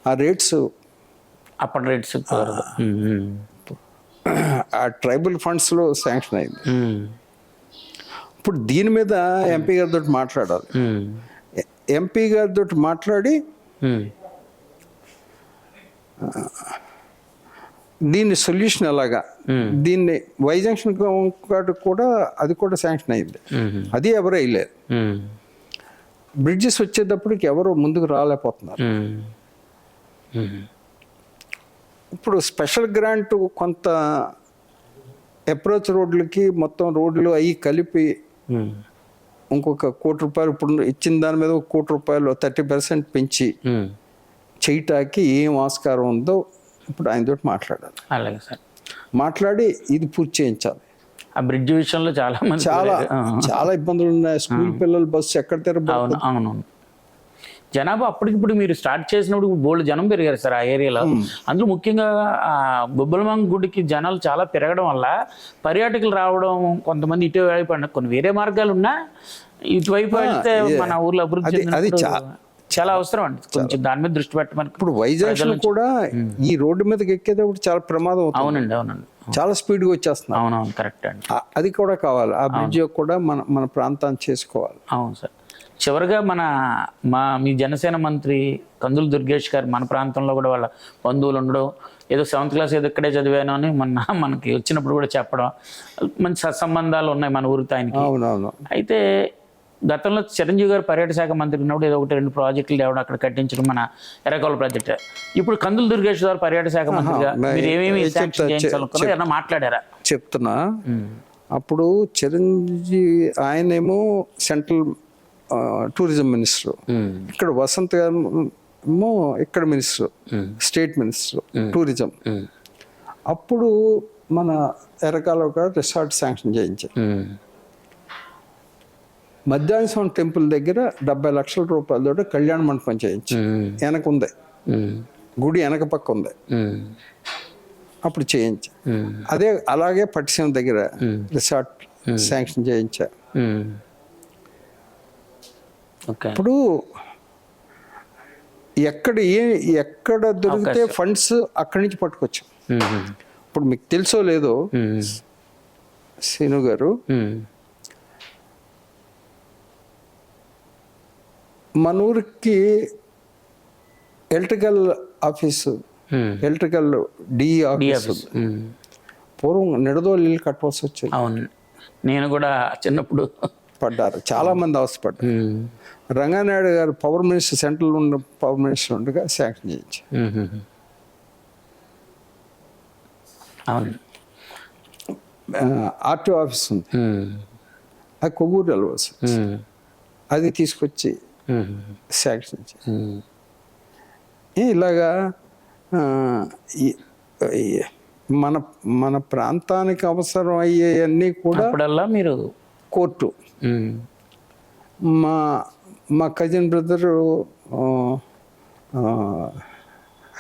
ఆ రేట్స్ అప్పటి రేట్స్ ఆ ట్రైబల్ ఫండ్స్లో శాంక్షన్ అయింది. ఇప్పుడు దీని మీద ఎంపీ గారితో మాట్లాడాలి. ఎంపీ గారితో మాట్లాడి దీన్ని సొల్యూషన్ ఎలాగా, దీన్ని వై జంక్షన్ కూడా అది కూడా శాంక్షన్ అయింది. అది ఎవరు వేయలేదు. బ్రిడ్జెస్ వచ్చేటప్పటికి ఎవరు ముందుకు రాలేకపోతున్నారు. ఇప్పుడు స్పెషల్ గ్రాంట్ కొంత అప్రోచ్ రోడ్లకి మొత్తం రోడ్లు అవి కలిపి ఇంకొక ₹1 కోటి ఇప్పుడు ఇచ్చిన దాని మీద ₹1 కోటి 30% పెంచి చేయటానికి ఏం ఆస్కారం ఉందో ఇప్పుడు ఆయనతో మాట్లాడాలి. అలాగే సార్. మాట్లాడి ఇది పూర్తి చేయించాలి. ఆ బ్రిడ్జ్ విషయంలో చాలా మంది చాలా ఇబ్బందులు ఉన్నాయి. స్కూల్ పిల్లలు బస్సు ఎక్కడ తిరగదు. అవునవును. జనాభా అప్పటికిప్పుడు మీరు స్టార్ట్ చేసినప్పుడు బోల్డ్ జనం పెరిగారు సార్ ఆ ఏరియాలో. అందులో ముఖ్యంగా బొబ్బలమంగ గుడికి జనాలు చాలా పెరగడం వల్ల పర్యాటకులు రావడం, కొంతమంది ఇటువైపు కొన్ని వేరే మార్గాలు ఉన్నా ఇటువైపు వెళ్తే మన ఊర్లో అభివృద్ధి అది చాలా అవసరం అండి. కొంచెం దాని మీద దృష్టి పెట్టమని. ఇప్పుడు వైజాగ్ కూడా ఈ రోడ్డు మీదకి ఎక్కేటప్పుడు చాలా ప్రమాదం అవుతుంది. అవునండి. చాలా స్పీడ్గా వచ్చేస్తున్నాం. అవునవును, కరెక్ట్ అండి. అది కూడా కావాలి. ఆ బ్రిడ్జ్ కూడా మన ప్రాంతాన్ని చేసుకోవాలి. అవును సార్. చివరిగా మీ జనసేన మంత్రి కందులు దుర్గేష్ గారు మన ప్రాంతంలో కూడా వాళ్ళ బంధువులు ఉండడం, ఏదో 7th క్లాస్ ఏదో ఇక్కడే చదివాను అని మనకి వచ్చినప్పుడు కూడా చెప్పడం, మంచి సత్సంబంధాలు ఉన్నాయి మన ఊరితో ఆయనకి. అవునవును. అయితే గతంలో చిరంజీవి గారు పర్యాటక శాఖ మంత్రి ఉన్నప్పుడు ఏదో 1-2 ప్రాజెక్టులు తేవడం, అక్కడ కట్టించడం మన ఎర్రకోల ప్రాజెక్ట్. ఇప్పుడు కందులు దుర్గేష్ గారు పర్యాటక శాఖ మంత్రిగా మీరు ఏమేమి చేయించాలనుకున్నారు, ఏమన్నా మాట్లాడారా? చెప్తున్నా. అప్పుడు చిరంజీవి ఆయనేమో సెంట్రల్ టూరిజం మినిస్టర్, ఇక్కడ వసంత్ గారు ఇక్కడ మినిస్టర్, స్టేట్ మినిస్టర్ టూరిజం. అప్పుడు మన ఎర్రకాల ఒక రిసార్ట్ శాంక్షన్ చేయించారు. మధ్యాహ్న స్వామి టెంపుల్ దగ్గర 70 లక్షల రూపాయలతో కళ్యాణ మండపం చేయించారు. వెనక ఉంది, గుడి వెనక పక్క ఉంది, అప్పుడు చేయించా. అలాగే పట్టిసీమ దగ్గర రిసార్ట్ శాంక్షన్ చేయించా. ఇప్పుడు ఎక్కడ దొరికితే ఫండ్స్ అక్కడి నుంచి పట్టుకొచ్చాం. ఇప్పుడు మీకు తెలుసో లేదో శ్రీను గారు, మన ఊరికి electrical office, electrical DE office పూర్వం నిడదోలు ఇల్లు కట్టవలసి వచ్చేది. అవును, నేను కూడా చిన్నప్పుడు పడ్డారు, చాలా మంది అవసరపడ్డారు. రంగానాయుడు గారు పవర్ మినిస్టర్, సెంట్రల్ ఉన్న పవర్ మినిస్టర్ ఉండగా శాంక్షన్ చేయించారు. అవును. ఆర్టీఓ ఆఫీస్ ఉంది, అది కొవ్వూరు వెళ్ళవలసి, అది తీసుకొచ్చి శాంక్షన్ చేయించారు. ఇలాగా మన ప్రాంతానికి అవసరం అయ్యేవన్నీ కూడా మీరు కోర్టు. మా కజిన్ బ్రదరు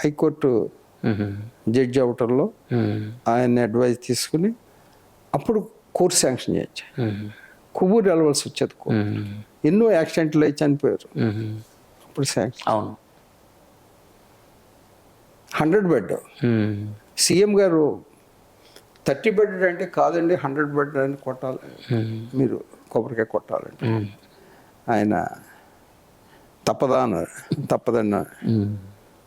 హైకోర్టు జడ్జి అవటంలో ఆయన అడ్వైజ్ తీసుకుని అప్పుడు కోర్టు శాంక్షన్ చేయొచ్చు. కొవ్వూరు వెళ్ళవలసి వచ్చేది. ఎన్నో యాక్సిడెంట్లు అయి చనిపోయారు. అప్పుడు శాంక్షన్. అవును. 100 బెడ్ సీఎం గారు 30 బెడ్ అంటే కాదండి, 100 బెడ్ అని కొట్టాలి, మీరు కొబ్బరికాయ కొట్టాలంటే ఆయన తప్పదన్నా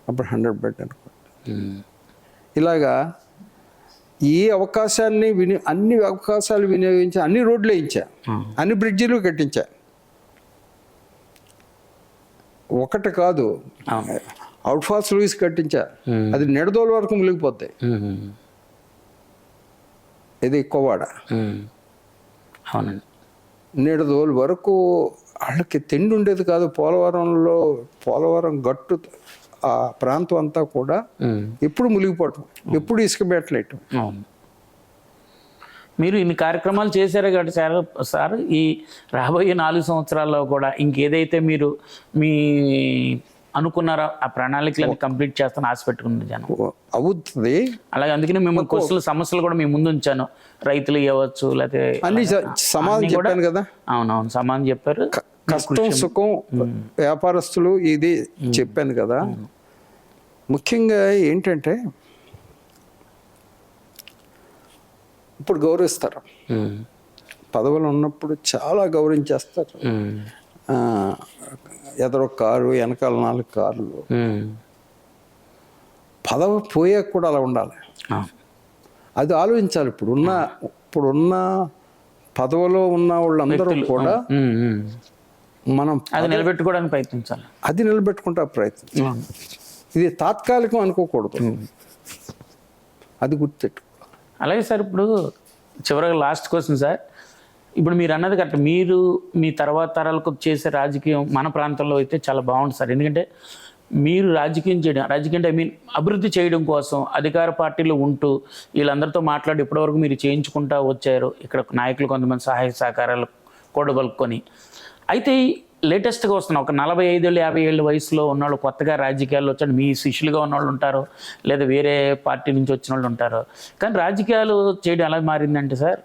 అప్పుడు 100 బెడ్ అనుకోండి. ఇలాగా ఈ అవకాశాన్ని అన్ని అవకాశాలు వినియోగించి అన్ని రోడ్లు వేయించా, అన్ని బ్రిడ్జిలు కట్టించా. ఒకటి కాదు, అవుట్ఫాల్స్ లూయిస్ కట్టించా, అది నిడదోలు వరకు మునిగిపోతాయి. ఇది కోవాడ, అవునండి, నిడదోలు వరకు వాళ్ళకి తిండి ఉండేది కాదు. పోలవరం గట్టు ఆ ప్రాంతం అంతా కూడా ఎప్పుడు మునిగిపోవటం, ఎప్పుడు ఇసుక పెట్టలేయటం. మీరు ఇన్ని కార్యక్రమాలు చేశారు కాబట్టి సార్ ఈ రాబోయే 4 సంవత్సరాల్లో కూడా ఇంకేదైతే మీరు మీ అనుకున్నారో ఆ ప్రణాళికలను కంప్లీట్ చేస్తాను ఆశ పెట్టుకున్న జనం అవుతుంది. అలాగే అందుకని మేము సమస్యలు కూడా మీ ముందు ఉంచాను. రైతులు ఇవ్వచ్చు, లేకపోతే అన్ని సమాధానం చెప్పాను కదా. అవునవును, సమాధానం చెప్పారు. కష్టం సుఖం వ్యాపారస్తులు ఇది చెప్పాను కదా. ముఖ్యంగా ఏంటంటే ఇప్పుడు గౌరవిస్తారు, పదవులు ఉన్నప్పుడు చాలా గౌరవించేస్తారు. ఎదరో కారు, వెనకాల 4 కార్లు. పదవి పోయాక కూడా అలా ఉండాలి, అది ఆలోచించాలి. ఇప్పుడున్న పదవిలో ఉన్న వాళ్ళందరూ కూడా మనం అది నిలబెట్టుకోవడానికి ప్రయత్నించాలి. అది నిలబెట్టుకుంటా ప్రయత్నం. ఇది తాత్కాలికం అనుకోకూడదు. అది గుర్తెట్టు. అలాగే సార్, ఇప్పుడు చివరిగా లాస్ట్ క్వశ్చన్ సార్. ఇప్పుడు మీరు అన్నది కరెక్ట్. మీరు మీ తర్వాత తరాలకు చేసే రాజకీయం మన ప్రాంతంలో అయితే చాలా బాగుంటుంది సార్. ఎందుకంటే మీరు రాజకీయం చేయడం, రాజకీయం అంటే అభివృద్ధి చేయడం కోసం అధికార పార్టీలో ఉంటూ వీళ్ళందరితో మాట్లాడి ఇప్పటివరకు మీరు చేయించుకుంటూ వచ్చారు. ఇక్కడ నాయకులు కొంతమంది సహాయ సహకారాలు కూడబలుకొని. అయితే లేటెస్ట్గా వస్తున్న ఒక 45 ఏళ్ళు 50 ఏళ్ళ వయసులో ఉన్నవాళ్ళు కొత్తగా రాజకీయాల్లో వచ్చాడు. మీ శిష్యులుగా ఉన్నవాళ్ళు ఉంటారు, లేదా వేరే పార్టీ నుంచి వచ్చిన వాళ్ళు ఉంటారు. కానీ రాజకీయాలు చేయడం ఎలా మారిందంటే సార్,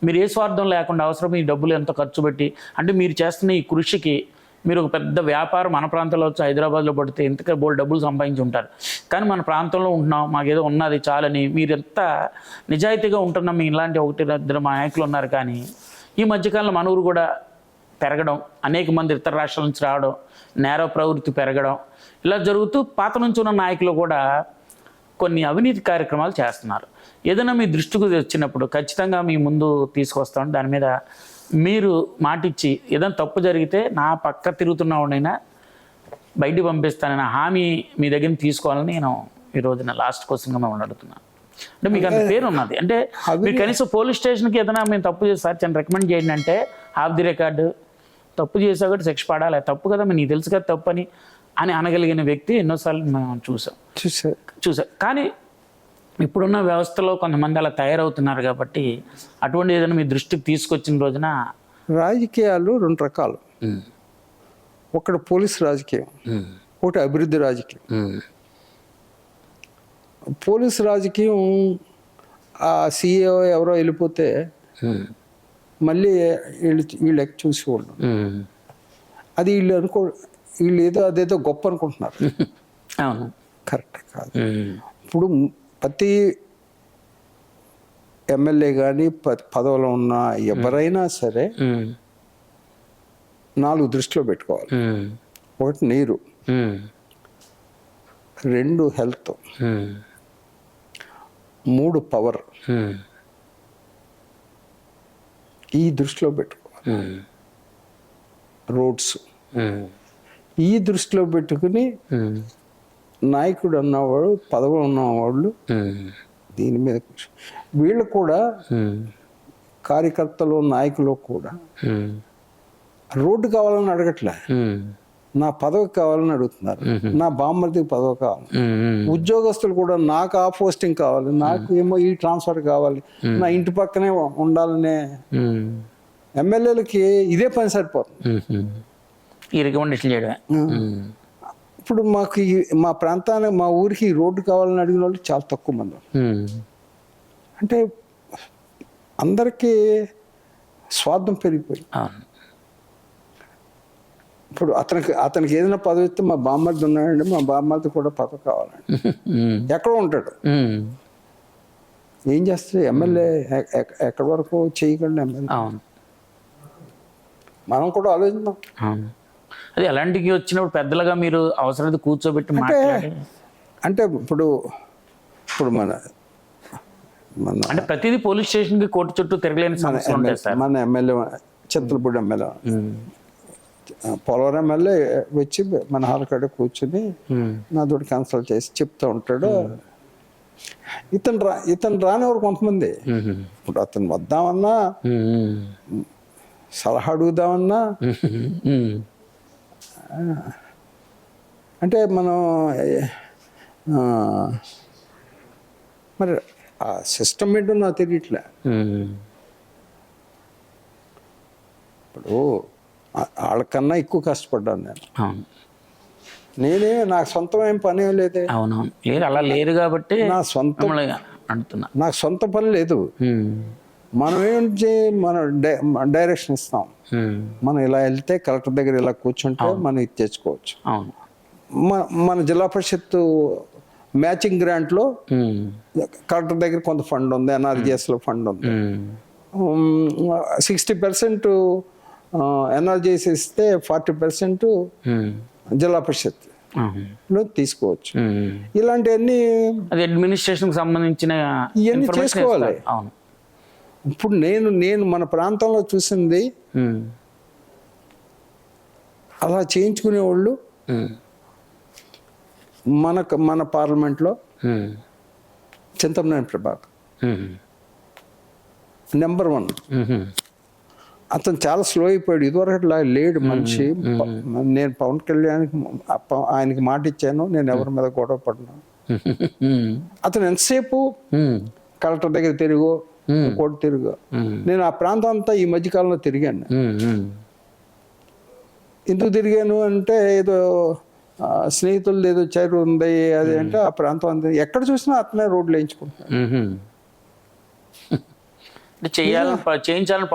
మీరు ఏ స్వార్థం లేకుండా అవసరం ఈ డబ్బులు ఎంత ఖర్చు పెట్టి, అంటే మీరు చేస్తున్న ఈ కృషికి మీరు ఒక పెద్ద వ్యాపారం మన ప్రాంతంలో వచ్చి హైదరాబాద్లో పడితే ఇంతకే బోల్డ్ డబ్బులు సంపాదించి ఉంటారు. కానీ మన ప్రాంతంలో ఉంటున్నాం, మాకేదో ఉన్నది చాలని మీరు ఎంత నిజాయితీగా ఉంటున్నాం. మీ ఇలాంటి 1-2 నాయకులు ఉన్నారు. కానీ ఈ మధ్యకాలంలో మన ఊరు కూడా పెరగడం, అనేక మంది ఇతర రాష్ట్రాల నుంచి రావడం, నేర ప్రవృత్తి పెరగడం, ఇలా జరుగుతూ పాత నుంచి ఉన్న నాయకులు కూడా కొన్ని అవినీతి కార్యక్రమాలు చేస్తున్నారు. ఏదైనా మీ దృష్టికి వచ్చినప్పుడు ఖచ్చితంగా మీ ముందు తీసుకొస్తాం. దాని మీద మీరు మాటిచ్చి ఏదైనా తప్పు జరిగితే నా పక్క తిరుగుతున్నవాడైనా బయటికి పంపిస్తానని హామీ మీ దగ్గర తీసుకోవాలని నేను ఈ రోజున లాస్ట్ క్వశ్చన్గా మిమ్మల్ని అడుగుతున్నాను. అంటే మీకు అంత పేరు ఉన్నది, అంటే మీరు కనీసం పోలీస్ స్టేషన్కి ఏదైనా మేము తప్పు చేస్తారు చాలా రికమెండ్ చేయండి అంటే ఆఫ్ ది రికార్డు తప్పు చేసా కూడా శిక్ష పడాలి, తప్పు కదా నీకు తెలుసు కదా తప్పు అని అనగలిగిన వ్యక్తి ఎన్నోసార్లు మేము చూసాం. కానీ ఇప్పుడున్న వ్యవస్థలో కొంతమంది అలా తయారవుతున్నారు కాబట్టి అటువంటి ఏదైనా మీ దృష్టికి తీసుకొచ్చిన రోజున. రాజకీయాలు 2 రకాలు. ఒకటి పోలీస్ రాజకీయం, ఒకటి అభివృద్ధి రాజకీయం. పోలీస్ రాజకీయం ఆ సీఏ ఎవరో వెళ్ళిపోతే మళ్ళీ వీళ్ళు చూసేవాళ్ళు. అది వీళ్ళు ఏదో అదేదో గొప్ప అనుకుంటున్నారు. కరెక్ట్ కాదు. ఇప్పుడు ప్రతి ఎమ్మెల్యే కానీ పదవిలో ఉన్న ఎవరైనా సరే 4 దృష్టిలో పెట్టుకోవాలి. 1 నీరు, 2 హెల్త్, 3 పవర్. ఈ దృష్టిలో పెట్టుకోవాలి. రోడ్స్ ఈ దృష్టిలో పెట్టుకుని నాయకుడు అన్నవాడు, పదవి ఉన్నవాళ్ళు దీని మీద వీళ్ళు కూడా కార్యకర్తలు నాయకులు కూడా రోడ్డు కావాలని అడగట్లే, నా పదవి కావాలని అడుగుతున్నారు. నా బామ్మర్దికి పదవి కావాలి. ఉద్యోగస్తులు కూడా నాకు ఆ పోస్టింగ్ కావాలి, నాకు ఏమో ఈ ట్రాన్స్ఫర్ కావాలి, నా ఇంటి పక్కనే ఉండాలనే. ఎమ్మెల్యేలకి ఇదే పని సరిపోతుంది. ఇప్పుడు మాకు మా ప్రాంతానికి మా ఊరికి రోడ్డు కావాలని అడిగిన వాళ్ళు చాలా తక్కువ మంది. అంటే అందరికీ స్వార్థం పెరిగిపోయి. ఇప్పుడు అతనికి ఏదైనా పదవి ఇస్తే మా బామ్మర్ది ఉన్నాడండి, మా బామ్మర్ది కూడా పదవి కావాలండి. ఎక్కడో ఉంటాడు, ఏం చేస్తే ఎమ్మెల్యే ఎక్కడి వరకు చేయగలండి ఎమ్మెల్యే. మనం కూడా ఆలోచిద్దాం. అది అలాంటివి వచ్చినప్పుడు పెద్దలుగా మీరు అవసరం కూర్చోబెట్టి మాట్లాడి, అంటే ఇప్పుడు మన అంటే ప్రతిదీ పోలీస్ స్టేషన్కి కోర్టు చుట్టూ తిరగలేని సమస్యలు ఉంటాయి సార్. మన MLA Chintalapudi MLA, Polavaram MLA వచ్చి మన హాలకాడ కూర్చుని నాతో కన్సల్ట్ చేసి చెప్తూ ఉంటాడు. ఇతను రానివారు కొంతమంది. ఇప్పుడు అతను వద్దామన్నా, సలహా అడుగుదామన్నా, అంటే మనం మరి ఆ సిస్టమ్ ఏంటో నాకు తెలియట్లే. ఇప్పుడు వాళ్ళకన్నా ఎక్కువ కష్టపడ్డాను నేనే. నాకు సొంతం ఏం పని ఏం లేదే. అవునవును, లేదు అలా లేదు కాబట్టి నాకు సొంత పని లేదు. మనం ఏంటి, మనం డైరెక్షన్ ఇస్తాం. మనం ఇలా వెళ్తే కలెక్టర్ దగ్గర ఇలా కూర్చుంటే మనం ఇది తెచ్చుకోవచ్చు. మన జిల్లా పరిషత్ మ్యాచింగ్ గ్రాంట్లో కలెక్టర్ దగ్గర కొంత ఫండ్ ఉంది, ఎన్ఆర్జీఎస్లో ఫండ్ ఉంది. 60% ఎన్ఆర్జీఎస్ ఇస్తే 40% జిల్లా పరిషత్ తీసుకోవచ్చు. ఇలాంటివన్నీ అడ్మినిస్ట్రేషన్ సంబంధించిన ఇవన్నీ చేసుకోవాలి. ఇప్పుడు నేను మన ప్రాంతంలో చూసింది అలా చేయించుకునేవాళ్ళు మన పార్లమెంట్లో చింతమనేని ప్రభాకర్ నెంబర్ 1. అతను చాలా స్లో అయిపోయాడు. ఇదివరకు లేడు మనిషి. నేను పవన్ కళ్యాణ్కి ఆయనకి మాట ఇచ్చాను, నేను ఎవరి మీద గొడవ పడినా. అతను ఎంతసేపు కలెక్టర్ దగ్గర తిరుగు, కోర్టు తిరుగు. నేను ఆ ప్రాంతం అంతా ఈ మధ్యకాలంలో తిరిగాను. ఎందుకు తిరిగాను అంటే ఏదో స్నేహితులు ఏదో చైరు ఉంది అది అంటే ఆ ప్రాంతం అంతా ఎక్కడ చూసినా అతనే రోడ్లు వేయించుకుంటున్నాడు. చేయించాలని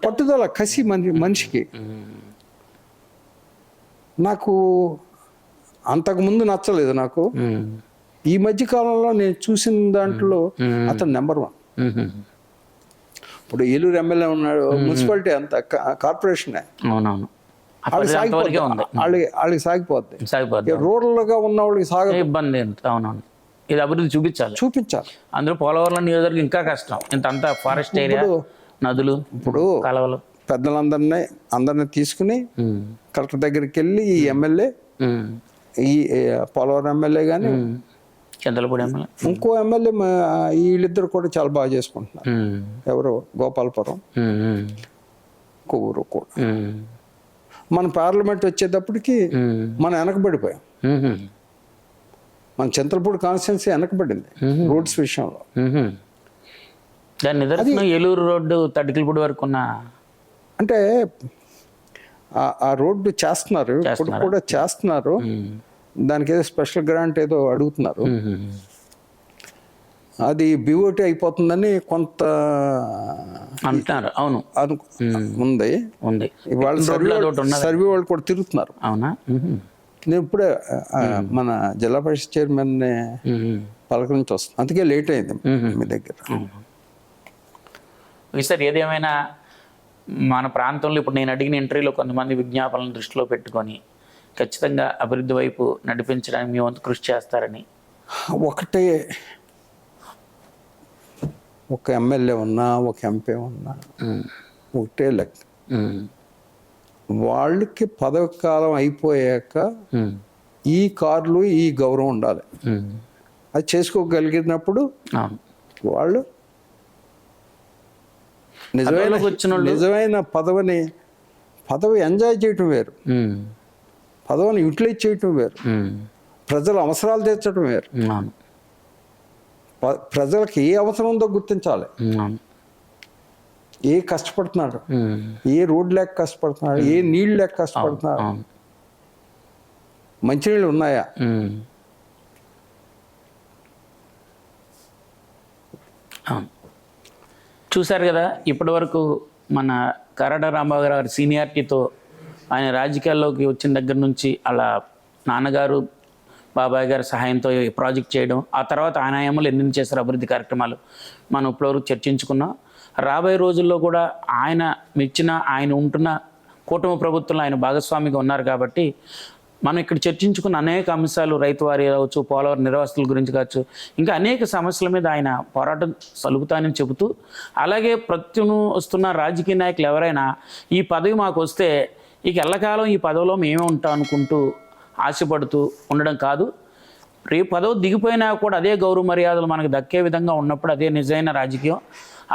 పట్టుదల కసి మనిషికి. నాకు అంతకుముందు నచ్చలేదు. నాకు ఈ మధ్య కాలంలో నేను చూసిన దాంట్లో అతను నెంబర్ 1. ఇప్పుడు ఏలూరు ఎమ్మెల్యే ఉన్నాడు, మున్సిపాలిటీ అంత కార్పొరేషనే. అవునవును, వాళ్ళకి సాగిపోద్ది. రూరల్ గా ఉన్న వాళ్ళకి ఇబ్బంది. అవునవును, ఇది అభివృద్ధి చూపించాలి. అందులో పోలవరం నియోజకవర్గం ఇంకా కష్టం. ఇంత ఫారెస్ట్ ఏరియా, నదులు, ఇప్పుడు కాలువలు. అందరిని తీసుకుని కలెక్టర్ దగ్గరికి వెళ్ళి ఈ ఎమ్మెల్యే, ఈ పోలవరం ఎమ్మెల్యే కానీ చింతలపూడి ఎమ్మెల్యే, ఇంకో ఎమ్మెల్యే, వీళ్ళిద్దరు కూడా చాలా బాగా చేసుకుంటున్నారు. ఎవరు? గోపాలపురం, కొవ్వూరు కూడా. మన పార్లమెంట్ వచ్చేటప్పటికి మనం వెనకబడిపోయాం. మన చింతలపూడి కాన్స్టిట్యున్సీ వెనకబడింది రోడ్స్ విషయంలో. దాని నిదర్శనం ఏలూరు రోడ్డు తడికిలపూడి వరకు ఉన్న, అంటే ఆ రోడ్డు చేస్తున్నారు, ఇప్పుడు కూడా చేస్తున్నారు. దానికి ఏదో స్పెషల్ గ్రాంట్ ఏదో అడుగుతున్నారు. అది బిఓటి అయిపోతుందని కొంత అంటున్నారు. అవును, ఉంది. ఇవాళ సర్వే వాళ్ళు కూడా తిరుగుతున్నారు. అవునా? నేను ఇప్పుడే మన జిల్లా పరిషత్ చైర్మన్ పలకరించి వస్తాను, అందుకే లేట్ అయింది మీ దగ్గర. సార్, ఏదేమైనా మన ప్రాంతంలో ఇప్పుడు నేను అడిగిన ఇంటర్వ్యూలో కొంతమంది విజ్ఞాపనలను దృష్టిలో పెట్టుకొని ఖచ్చితంగా అభివృద్ధి వైపు నడిపించడానికి మీ వంతు కృషి చేస్తారని. ఒకటే, ఒక ఎమ్మెల్యే ఉన్నా, ఒక ఎంపీ ఉన్నా ఒకటే లెక్క. వాళ్ళకి పదవి కాలం అయిపోయాక ఈ కార్లు, ఈ గౌరవం ఉండాలి. అది చేసుకోగలిగినప్పుడు వాళ్ళు నిజమైన పదవి ఎంజాయ్ చేయటం వేరు, పదవిని యూటిలైజ్ చేయటం వేరు, ప్రజల అవసరాలు తీర్చడం వేరు. ప్రజలకు ఏ అవసరం ఉందో గుర్తించాలి. ఏ కష్టపడుతున్నాడు, ఏ రోడ్ లేక కష్టపడుతున్నాడు, ఏ నీళ్ళు లేక కష్టపడుతున్నాడు, మంచినీళ్ళు ఉన్నాయా, చూశారు కదా. ఇప్పటి వరకు మన కరాడ రాంబాబు గారి సీనియారిటీతో ఆయన రాజకీయాల్లోకి వచ్చిన దగ్గర నుంచి అలా నాన్నగారు, బాబాయ్ గారి సహాయంతో ప్రాజెక్ట్ చేయడం, ఆ తర్వాత ఆయన ఆయామాలు ఎన్ని చేశారు అభివృద్ధి కార్యక్రమాలు మనం ఇప్పటివరకు చర్చించుకున్నాం. రాబోయే రోజుల్లో కూడా ఆయన మెచ్చిన, ఆయన ఉంటున్న కూటమి ప్రభుత్వంలో ఆయన భాగస్వామిగా ఉన్నారు కాబట్టి మనం ఇక్కడ చర్చించుకున్న అనేక అంశాలు, రైతు వారి కావచ్చు, పోలవరం నిర్వాసితుల గురించి కావచ్చు, ఇంకా అనేక సమస్యల మీద ఆయన పోరాటం సలుగుతానని చెబుతూ, అలాగే ప్రత్యును వస్తున్న రాజకీయ నాయకులు ఎవరైనా ఈ పదవి మాకు వస్తే ఇక ఎల్లకాలం ఈ పదవిలో మేమే ఉంటాం అనుకుంటూ ఆశపడుతూ ఉండడం కాదు. రేపు పదవి దిగిపోయినా కూడా అదే గౌరవ మర్యాదలు మనకు దక్కే విధంగా ఉన్నప్పుడు అదే నిజమైన రాజకీయం.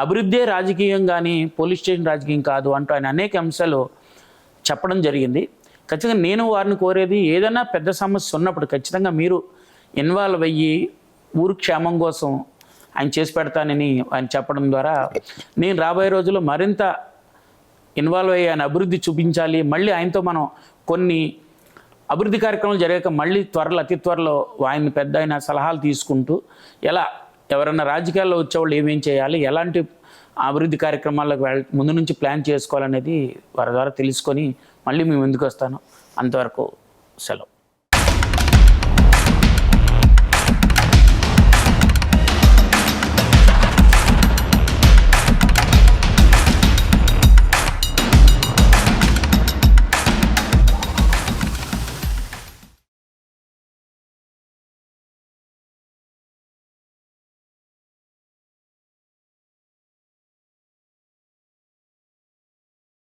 అభివృద్ధే రాజకీయం కానీ పోలీస్ స్టేషన్ రాజకీయం కాదు అంటూ ఆయన అనేక అంశాలు చెప్పడం జరిగింది. ఖచ్చితంగా నేను వారిని కోరేది, ఏదైనా పెద్ద సమస్య ఉన్నప్పుడు ఖచ్చితంగా మీరు ఇన్వాల్వ్ అయ్యి ఊరు క్షేమం కోసం ఆయన చేసి పెడతానని ఆయన చెప్పడం ద్వారా నేను రాబోయే రోజుల్లో మరింత ఇన్వాల్వ్ అయ్యి ఆయన అభివృద్ధి చూపించాలి. మళ్ళీ ఆయనతో మనం కొన్ని అభివృద్ధి కార్యక్రమాలు జరిగాక మళ్ళీ అతి త్వరలో ఆయన పెద్ద ఆయన సలహాలు తీసుకుంటూ ఎలా ఎవరైనా రాజకీయాల్లో వచ్చేవాళ్ళు ఏమేం చేయాలి, ఎలాంటి అభివృద్ధి కార్యక్రమాలకు ముందు నుంచి ప్లాన్ చేసుకోవాలనేది వారి ద్వారా తెలుసుకొని మళ్ళీ మేము ముందుకు వస్తాను. అంతవరకు సెలవు.